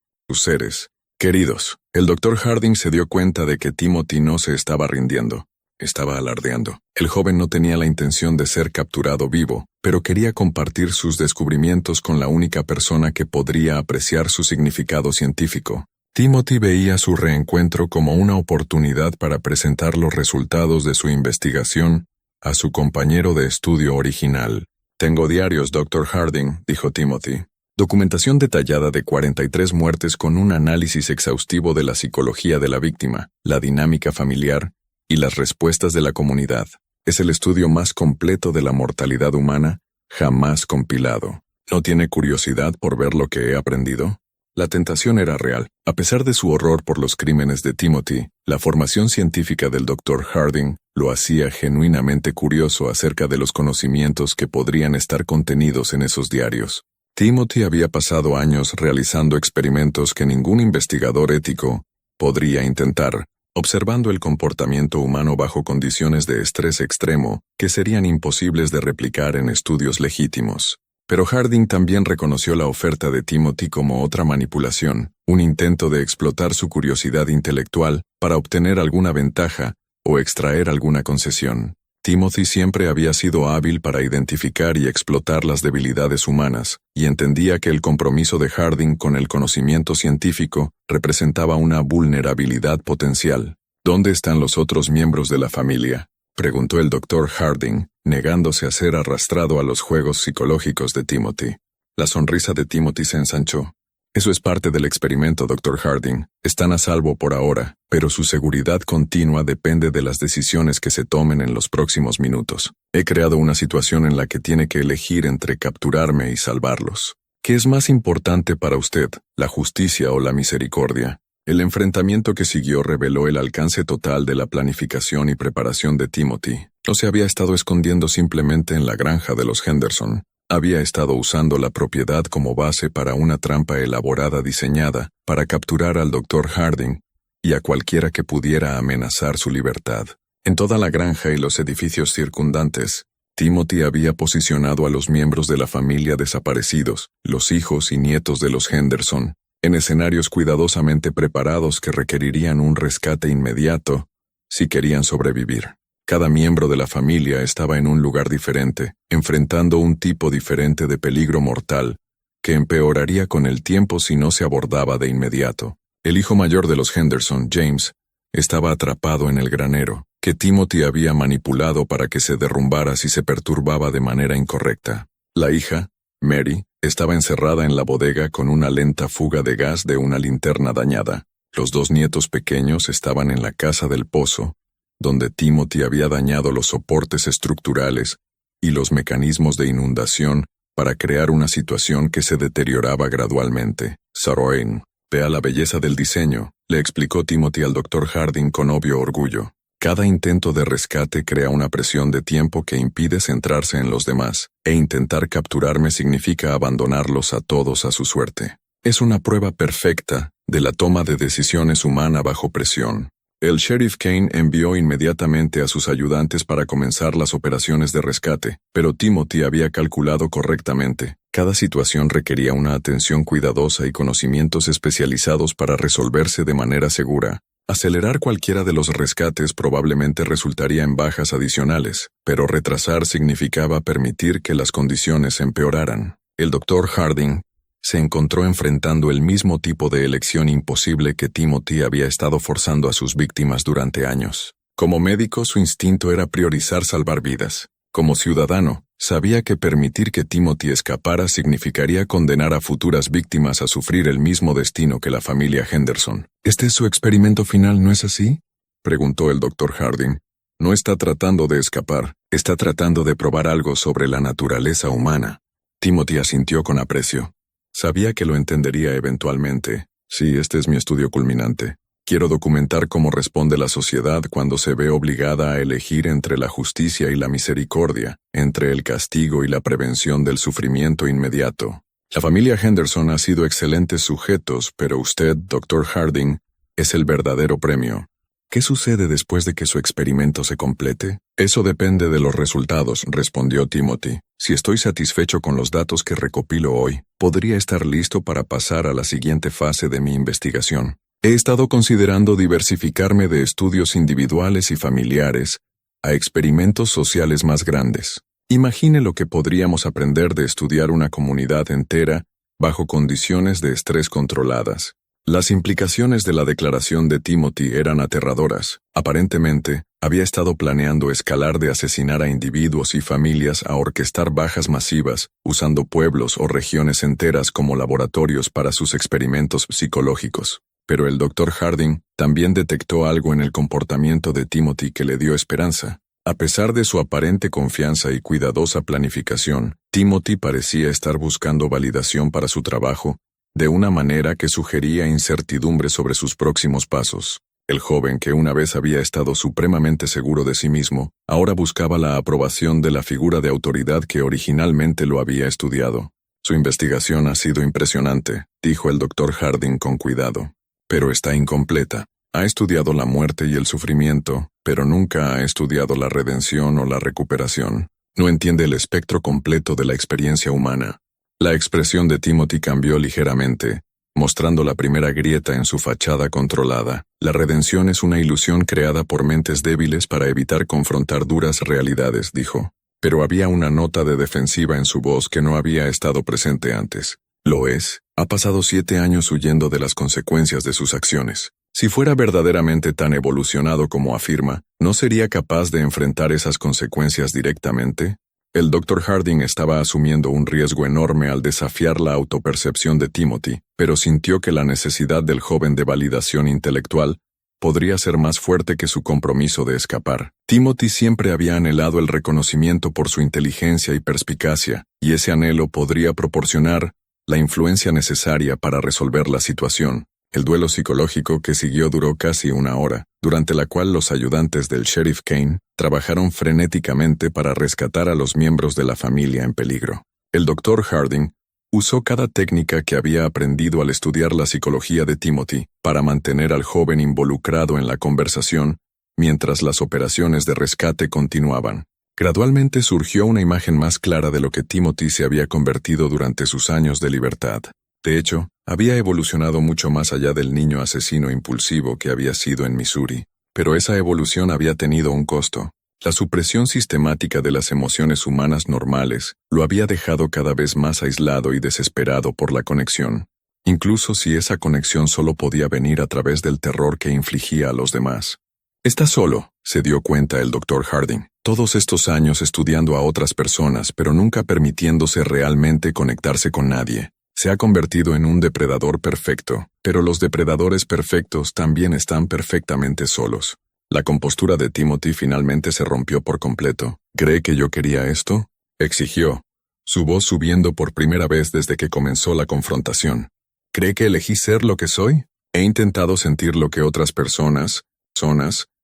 queridos. El Dr. Harding se dio cuenta de que Timothy no se estaba rindiendo, estaba alardeando. El joven no tenía la intención de ser capturado vivo, pero quería compartir sus descubrimientos con la única persona que podría apreciar su significado científico. Timothy veía su reencuentro como una oportunidad para presentar los resultados de su investigación a su compañero de estudio original. Tengo diarios, Dr. Harding, dijo Timothy. Documentación detallada de 43 muertes con un análisis exhaustivo de la psicología de la víctima, la dinámica familiar y las respuestas de la comunidad. Es el estudio más completo de la mortalidad humana jamás compilado. ¿No tiene curiosidad por ver lo que he aprendido? La tentación era real. A pesar de su horror por los crímenes de Timothy, la formación científica del Dr. Harding lo hacía genuinamente curioso acerca de los conocimientos que podrían estar contenidos en esos diarios. Timothy había pasado años realizando experimentos que ningún investigador ético podría intentar, observando el comportamiento humano bajo condiciones de estrés extremo que serían imposibles de replicar en estudios legítimos. Pero Harding también reconoció la oferta de Timothy como otra manipulación, un intento de explotar su curiosidad intelectual para obtener alguna ventaja o extraer alguna concesión. Timothy siempre había sido hábil para identificar y explotar las debilidades humanas, y entendía que el compromiso de Harding con el conocimiento científico representaba una vulnerabilidad potencial. ¿Dónde están los otros miembros de la familia?, preguntó el Dr. Harding, negándose a ser arrastrado a los juegos psicológicos de Timothy. La sonrisa de Timothy se ensanchó. Eso es parte del experimento, Dr. Harding. Están a salvo por ahora, pero su seguridad continua depende de las decisiones que se tomen en los próximos minutos. He creado una situación en la que tiene que elegir entre capturarme y salvarlos. ¿Qué es más importante para usted, la justicia o la misericordia? El enfrentamiento que siguió reveló el alcance total de la planificación y preparación de Timothy. No se había estado escondiendo simplemente en la granja de los Henderson. Había estado usando la propiedad como base para una trampa elaborada diseñada para capturar al Dr. Harding y a cualquiera que pudiera amenazar su libertad. En toda la granja y los edificios circundantes, Timothy había posicionado a los miembros de la familia desaparecidos, los hijos y nietos de los Henderson, en escenarios cuidadosamente preparados que requerirían un rescate inmediato si querían sobrevivir. Cada miembro de la familia estaba en un lugar diferente, enfrentando un tipo diferente de peligro mortal, que empeoraría con el tiempo si no se abordaba de inmediato. El hijo mayor de los Henderson, James, estaba atrapado en el granero, que Timothy había manipulado para que se derrumbara si se perturbaba de manera incorrecta. La hija, Mary, estaba encerrada en la bodega con una lenta fuga de gas de una linterna dañada. Los dos nietos pequeños estaban en la casa del pozo, donde Timothy había dañado los soportes estructurales y los mecanismos de inundación para crear una situación que se deterioraba gradualmente. Saroin, vea la belleza del diseño, le explicó Timothy al Dr. Harding con obvio orgullo. Cada intento de rescate crea una presión de tiempo que impide centrarse en los demás, e intentar capturarme significa abandonarlos a todos a su suerte. Es una prueba perfecta de la toma de decisiones humana bajo presión. El sheriff Kane envió inmediatamente a sus ayudantes para comenzar las operaciones de rescate, pero Timothy había calculado correctamente. Cada situación requería una atención cuidadosa y conocimientos especializados para resolverse de manera segura. Acelerar cualquiera de los rescates probablemente resultaría en bajas adicionales, pero retrasar significaba permitir que las condiciones empeoraran. El Dr. Harding se encontró enfrentando el mismo tipo de elección imposible que Timothy había estado forzando a sus víctimas durante años. Como médico, su instinto era priorizar salvar vidas. Como ciudadano, sabía que permitir que Timothy escapara significaría condenar a futuras víctimas a sufrir el mismo destino que la familia Henderson. ¿Este es su experimento final, no es así?, preguntó el Dr. Harding. No está tratando de escapar, está tratando de probar algo sobre la naturaleza humana. Timothy asintió con aprecio. Sabía que lo entendería eventualmente. Sí, este es mi estudio culminante. Quiero documentar cómo responde la sociedad cuando se ve obligada a elegir entre la justicia y la misericordia, entre el castigo y la prevención del sufrimiento inmediato. La familia Henderson ha sido excelentes sujetos, pero usted, Dr. Harding, es el verdadero premio. ¿Qué sucede después de que su experimento se complete? Eso depende de los resultados, respondió Timothy. Si estoy satisfecho con los datos que recopilo hoy, podría estar listo para pasar a la siguiente fase de mi investigación. He estado considerando diversificarme de estudios individuales y familiares a experimentos sociales más grandes. Imagine lo que podríamos aprender de estudiar una comunidad entera bajo condiciones de estrés controladas. Las implicaciones de la declaración de Timothy eran aterradoras. Aparentemente, había estado planeando escalar de asesinar a individuos y familias a orquestar bajas masivas, usando pueblos o regiones enteras como laboratorios para sus experimentos psicológicos. Pero el Dr. Harding también detectó algo en el comportamiento de Timothy que le dio esperanza. A pesar de su aparente confianza y cuidadosa planificación, Timothy parecía estar buscando validación para su trabajo, de una manera que sugería incertidumbre sobre sus próximos pasos. El joven, que una vez había estado supremamente seguro de sí mismo, ahora buscaba la aprobación de la figura de autoridad que originalmente lo había estudiado. Su investigación ha sido impresionante, dijo el Dr. Harding con cuidado. Pero está incompleta. Ha estudiado la muerte y el sufrimiento, pero nunca ha estudiado la redención o la recuperación. No entiende el espectro completo de la experiencia humana. La expresión de Timothy cambió ligeramente, mostrando la primera grieta en su fachada controlada. La redención es una ilusión creada por mentes débiles para evitar confrontar duras realidades, dijo. Pero había una nota de defensiva en su voz que no había estado presente antes. Lo es. Ha pasado 7 años huyendo de las consecuencias de sus acciones. Si fuera verdaderamente tan evolucionado como afirma, ¿no sería capaz de enfrentar esas consecuencias directamente? El Dr. Harding estaba asumiendo un riesgo enorme al desafiar la autopercepción de Timothy, pero sintió que la necesidad del joven de validación intelectual podría ser más fuerte que su compromiso de escapar. Timothy siempre había anhelado el reconocimiento por su inteligencia y perspicacia, y ese anhelo podría proporcionar la influencia necesaria para resolver la situación. El duelo psicológico que siguió duró casi 1 hora, durante la cual los ayudantes del sheriff Kane trabajaron frenéticamente para rescatar a los miembros de la familia en peligro. El Dr. Harding usó cada técnica que había aprendido al estudiar la psicología de Timothy para mantener al joven involucrado en la conversación mientras las operaciones de rescate continuaban. Gradualmente surgió una imagen más clara de lo que Timothy se había convertido durante sus años de libertad. De hecho, había evolucionado mucho más allá del niño asesino impulsivo que había sido en Missouri. Pero esa evolución había tenido un costo. La supresión sistemática de las emociones humanas normales lo había dejado cada vez más aislado y desesperado por la conexión, incluso si esa conexión solo podía venir a través del terror que infligía a los demás. Está solo, se dio cuenta el Dr. Harding, todos estos años estudiando a otras personas pero nunca permitiéndose realmente conectarse con nadie. Se ha convertido en un depredador perfecto, pero los depredadores perfectos también están perfectamente solos. La compostura de Timothy finalmente se rompió por completo. ¿Cree que yo quería esto?, exigió, su voz subiendo por primera vez desde que comenzó la confrontación. ¿Cree que elegí ser lo que soy? He intentado sentir lo que otras personas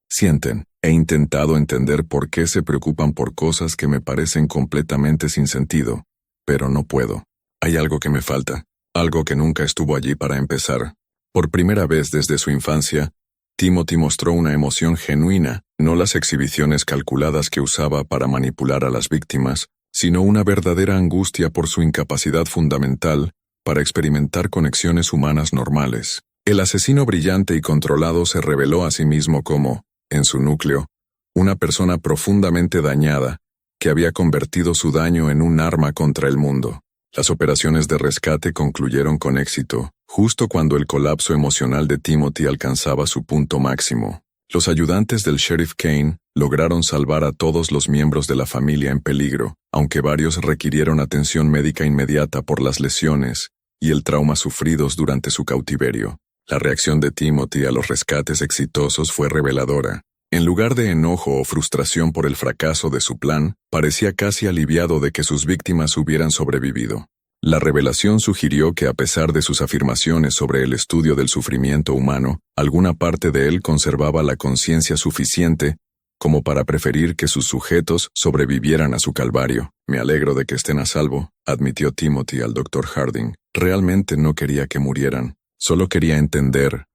sienten. He intentado entender por qué se preocupan por cosas que me parecen completamente sin sentido, pero no puedo. Hay algo que me falta, algo que nunca estuvo allí para empezar. Por primera vez desde su infancia, Timothy mostró una emoción genuina, no las exhibiciones calculadas que usaba para manipular a las víctimas, sino una verdadera angustia por su incapacidad fundamental para experimentar conexiones humanas normales. El asesino brillante y controlado se reveló a sí mismo como, en su núcleo, una persona profundamente dañada, que había convertido su daño en un arma contra el mundo. Las operaciones de rescate concluyeron con éxito, justo cuando el colapso emocional de Timothy alcanzaba su punto máximo. Los ayudantes del sheriff Kane lograron salvar a todos los miembros de la familia en peligro, aunque varios requirieron atención médica inmediata por las lesiones y el trauma sufridos durante su cautiverio. La reacción de Timothy a los rescates exitosos fue reveladora. En lugar de enojo o frustración por el fracaso de su plan, parecía casi aliviado de que sus víctimas hubieran sobrevivido. La revelación sugirió que a pesar de sus afirmaciones sobre el estudio del sufrimiento humano, alguna parte de él conservaba la conciencia suficiente como para preferir que sus sujetos sobrevivieran a su calvario. Me alegro de que estén a salvo, admitió Timothy al Dr. Harding. Realmente no quería que murieran. Solo quería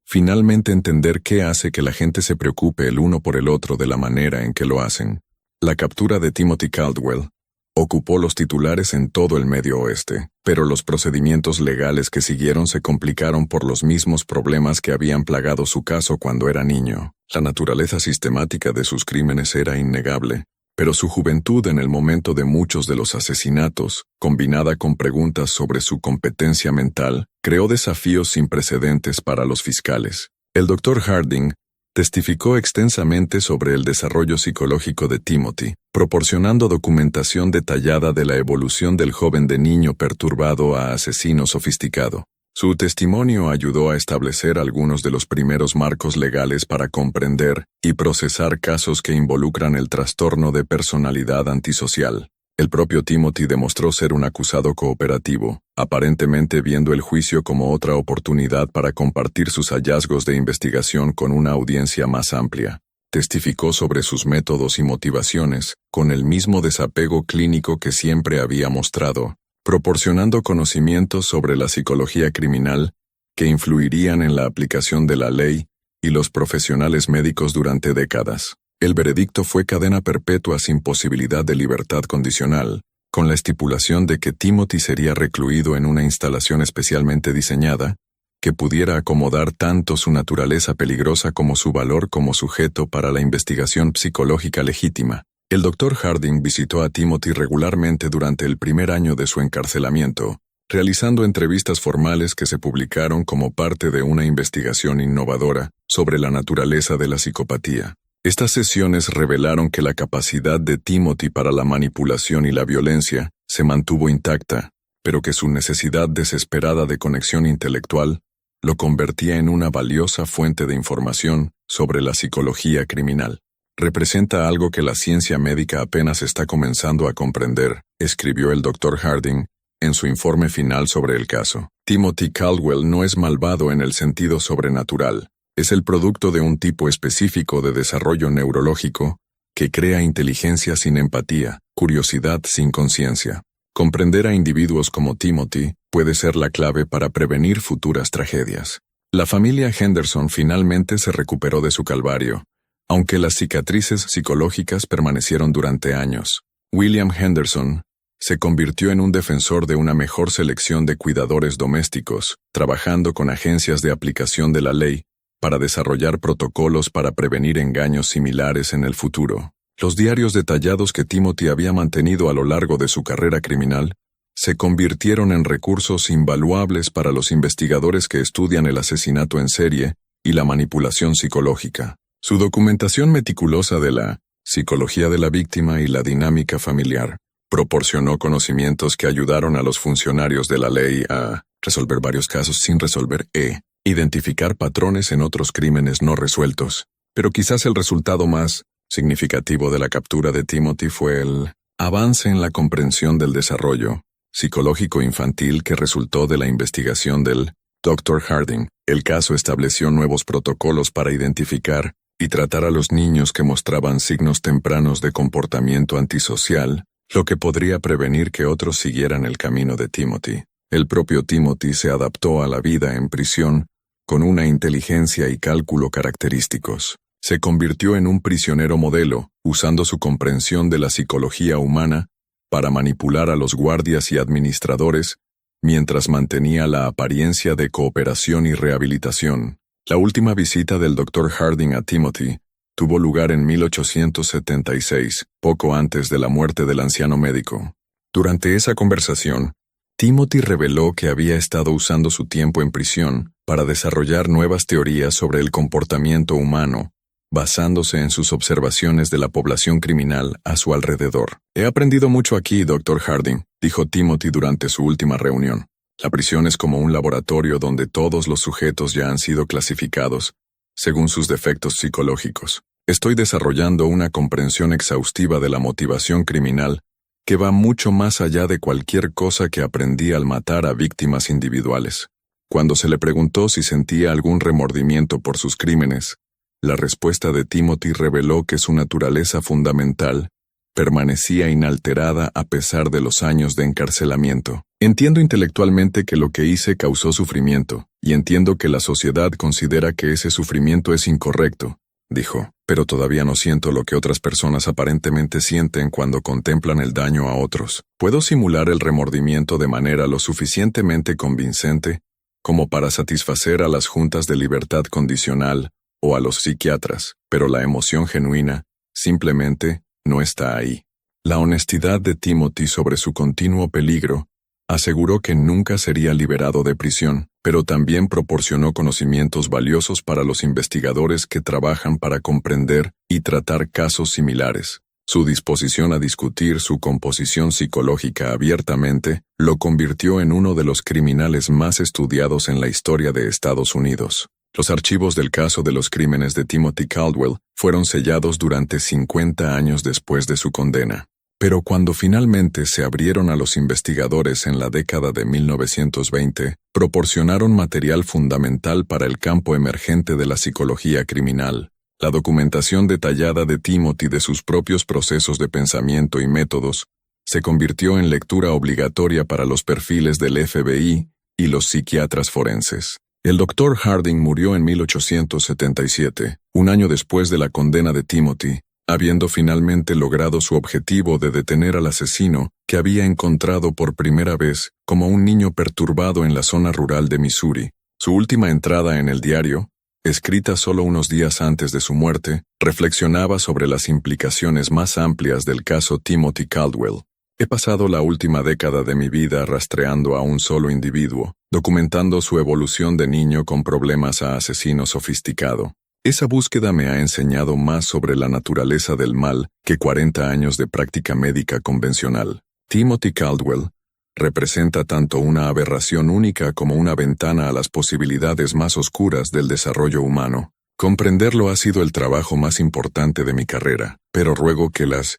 finalmente entender qué hace que la gente se preocupe el uno por el otro de la manera en que lo hacen. La captura de Timothy Caldwell ocupó los titulares en todo el Medio Oeste, pero los procedimientos legales que siguieron se complicaron por los mismos problemas que habían plagado su caso cuando era niño. La naturaleza sistemática de sus crímenes era innegable, pero su juventud en el momento de muchos de los asesinatos, combinada con preguntas sobre su competencia mental, creó desafíos sin precedentes para los fiscales. El Dr. Harding testificó extensamente sobre el desarrollo psicológico de Timothy, proporcionando documentación detallada de la evolución del joven de niño perturbado a asesino sofisticado. Su testimonio ayudó a establecer algunos de los primeros marcos legales para comprender y procesar casos que involucran el trastorno de personalidad antisocial. El propio Timothy demostró ser un acusado cooperativo, aparentemente viendo el juicio como otra oportunidad para compartir sus hallazgos de investigación con una audiencia más amplia. Testificó sobre sus métodos y motivaciones, con el mismo desapego clínico que siempre había mostrado, proporcionando conocimientos sobre la psicología criminal que influirían en la aplicación de la ley y los profesionales médicos durante décadas. El veredicto fue cadena perpetua sin posibilidad de libertad condicional, con la estipulación de que Timothy sería recluido en una instalación especialmente diseñada, que pudiera acomodar tanto su naturaleza peligrosa como su valor como sujeto para la investigación psicológica legítima. El Dr. Harding visitó a Timothy regularmente durante el primer año de su encarcelamiento, realizando entrevistas formales que se publicaron como parte de una investigación innovadora sobre la naturaleza de la psicopatía. Estas sesiones revelaron que la capacidad de Timothy para la manipulación y la violencia se mantuvo intacta, pero que su necesidad desesperada de conexión intelectual lo convertía en una valiosa fuente de información sobre la psicología criminal. Representa algo que la ciencia médica apenas está comenzando a comprender, escribió el Dr. Harding en su informe final sobre el caso. Timothy Caldwell no es malvado en el sentido sobrenatural. Es el producto de un tipo específico de desarrollo neurológico que crea inteligencia sin empatía, curiosidad sin conciencia. Comprender a individuos como Timothy puede ser la clave para prevenir futuras tragedias. La familia Henderson finalmente se recuperó de su calvario, aunque las cicatrices psicológicas permanecieron durante años. William Henderson se convirtió en un defensor de una mejor selección de cuidadores domésticos, trabajando con agencias de aplicación de la ley para desarrollar protocolos para prevenir engaños similares en el futuro. Los diarios detallados que Timothy había mantenido a lo largo de su carrera criminal se convirtieron en recursos invaluables para los investigadores que estudian el asesinato en serie y la manipulación psicológica. Su documentación meticulosa de la psicología de la víctima y la dinámica familiar proporcionó conocimientos que ayudaron a los funcionarios de la ley a resolver varios casos sin resolver e identificar patrones en otros crímenes no resueltos. Pero quizás el resultado más significativo de la captura de Timothy fue el avance en la comprensión del desarrollo psicológico infantil que resultó de la investigación del Dr. Harding. El caso estableció nuevos protocolos para identificar y tratar a los niños que mostraban signos tempranos de comportamiento antisocial, lo que podría prevenir que otros siguieran el camino de Timothy. El propio Timothy se adaptó a la vida en prisión con una inteligencia y cálculo característicos. Se convirtió en un prisionero modelo, usando su comprensión de la psicología humana para manipular a los guardias y administradores, mientras mantenía la apariencia de cooperación y rehabilitación. La última visita del Dr. Harding a Timothy tuvo lugar en 1876, poco antes de la muerte del anciano médico. Durante esa conversación, Timothy reveló que había estado usando su tiempo en prisión para desarrollar nuevas teorías sobre el comportamiento humano, basándose en sus observaciones de la población criminal a su alrededor. «He aprendido mucho aquí, Dr. Harding», dijo Timothy durante su última reunión. «La prisión es como un laboratorio donde todos los sujetos ya han sido clasificados, según sus defectos psicológicos. Estoy desarrollando una comprensión exhaustiva de la motivación criminal que va mucho más allá de cualquier cosa que aprendí al matar a víctimas individuales». Cuando se le preguntó si sentía algún remordimiento por sus crímenes, la respuesta de Timothy reveló que su naturaleza fundamental permanecía inalterada a pesar de los años de encarcelamiento. «Entiendo intelectualmente que lo que hice causó sufrimiento, y entiendo que la sociedad considera que ese sufrimiento es incorrecto», dijo, «pero todavía no siento lo que otras personas aparentemente sienten cuando contemplan el daño a otros. Puedo simular el remordimiento de manera lo suficientemente convincente como para satisfacer a las juntas de libertad condicional o a los psiquiatras, pero la emoción genuina simplemente no está ahí». La honestidad de Timothy sobre su continuo peligro aseguró que nunca sería liberado de prisión, pero también proporcionó conocimientos valiosos para los investigadores que trabajan para comprender y tratar casos similares. Su disposición a discutir su composición psicológica abiertamente lo convirtió en uno de los criminales más estudiados en la historia de Estados Unidos. Los archivos del caso de los crímenes de Timothy Caldwell fueron sellados durante 50 años después de su condena. Pero cuando finalmente se abrieron a los investigadores en la década de 1920, proporcionaron material fundamental para el campo emergente de la psicología criminal. La documentación detallada de Timothy de sus propios procesos de pensamiento y métodos se convirtió en lectura obligatoria para los perfiles del FBI y los psiquiatras forenses. El Dr. Harding murió en 1877, un año después de la condena de Timothy, habiendo finalmente logrado su objetivo de detener al asesino que había encontrado por primera vez como un niño perturbado en la zona rural de Missouri. Su última entrada en el diario, escrita solo unos días antes de su muerte, reflexionaba sobre las implicaciones más amplias del caso Timothy Caldwell. «He pasado la última década de mi vida rastreando a un solo individuo, documentando su evolución de niño con problemas a asesino sofisticado. Esa búsqueda me ha enseñado más sobre la naturaleza del mal que 40 años de práctica médica convencional. Timothy Caldwell representa tanto una aberración única como una ventana a las posibilidades más oscuras del desarrollo humano. Comprenderlo ha sido el trabajo más importante de mi carrera, pero ruego que las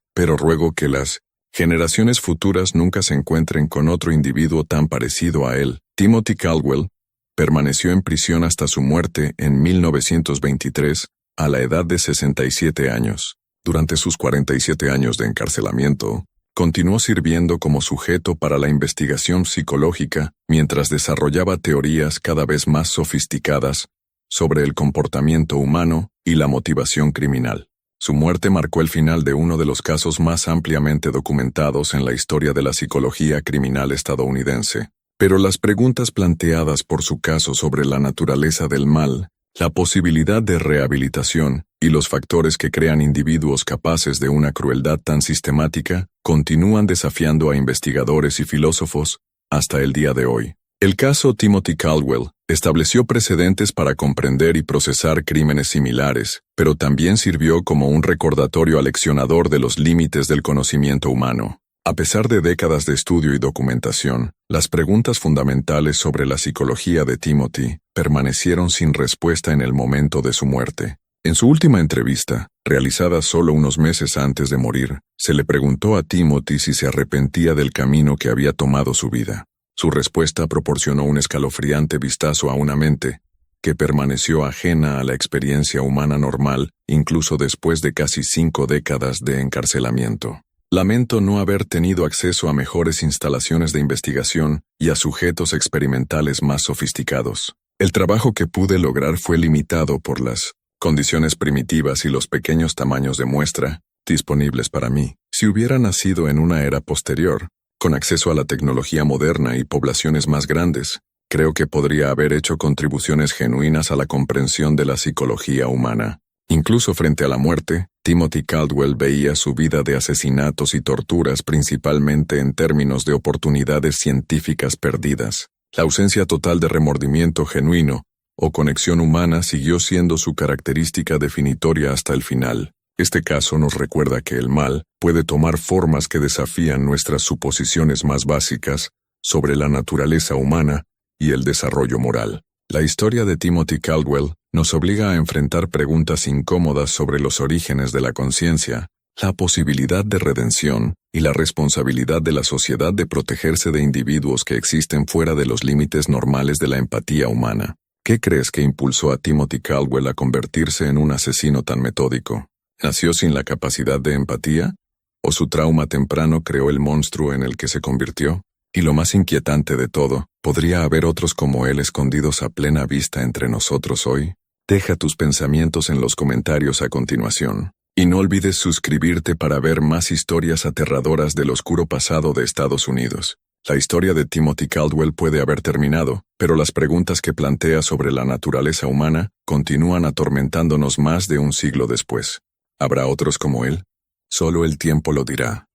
generaciones futuras nunca se encuentren con otro individuo tan parecido a él». Timothy Caldwell permaneció en prisión hasta su muerte en 1923, a la edad de 67 años. Durante sus 47 años de encarcelamiento, continuó sirviendo como sujeto para la investigación psicológica mientras desarrollaba teorías cada vez más sofisticadas sobre el comportamiento humano y la motivación criminal. Su muerte marcó el final de uno de los casos más ampliamente documentados en la historia de la psicología criminal estadounidense. Pero las preguntas planteadas por su caso sobre la naturaleza del mal, la posibilidad de rehabilitación y los factores que crean individuos capaces de una crueldad tan sistemática continúan desafiando a investigadores y filósofos hasta el día de hoy. El caso Timothy Caldwell estableció precedentes para comprender y procesar crímenes similares, pero también sirvió como un recordatorio aleccionador de los límites del conocimiento humano. A pesar de décadas de estudio y documentación, las preguntas fundamentales sobre la psicología de Timothy permanecieron sin respuesta en el momento de su muerte. En su última entrevista, realizada solo unos meses antes de morir, se le preguntó a Timothy si se arrepentía del camino que había tomado su vida. Su respuesta proporcionó un escalofriante vistazo a una mente que permaneció ajena a la experiencia humana normal, incluso después de casi 5 décadas de encarcelamiento. Lamento no haber tenido acceso a mejores instalaciones de investigación y a sujetos experimentales más sofisticados. El trabajo que pude lograr fue limitado por las condiciones primitivas y los pequeños tamaños de muestra disponibles para mí. Si hubiera nacido en una era posterior, con acceso a la tecnología moderna y poblaciones más grandes, creo que podría haber hecho contribuciones genuinas a la comprensión de la psicología humana. Incluso frente a la muerte, Timothy Caldwell veía su vida de asesinatos y torturas principalmente en términos de oportunidades científicas perdidas. La ausencia total de remordimiento genuino o conexión humana siguió siendo su característica definitoria hasta el final. Este caso nos recuerda que el mal puede tomar formas que desafían nuestras suposiciones más básicas sobre la naturaleza humana y el desarrollo moral. La historia de Timothy Caldwell nos obliga a enfrentar preguntas incómodas sobre los orígenes de la conciencia, la posibilidad de redención y la responsabilidad de la sociedad de protegerse de individuos que existen fuera de los límites normales de la empatía humana. ¿Qué crees que impulsó a Timothy Caldwell a convertirse en un asesino tan metódico? ¿Nació sin la capacidad de empatía? ¿O su trauma temprano creó el monstruo en el que se convirtió? Y lo más inquietante de todo, ¿podría haber otros como él escondidos a plena vista entre nosotros hoy? Deja tus pensamientos en los comentarios a continuación. Y no olvides suscribirte para ver más historias aterradoras del oscuro pasado de Estados Unidos. La historia de Timothy Caldwell puede haber terminado, pero las preguntas que plantea sobre la naturaleza humana continúan atormentándonos más de un siglo después. ¿Habrá otros como él? Solo el tiempo lo dirá.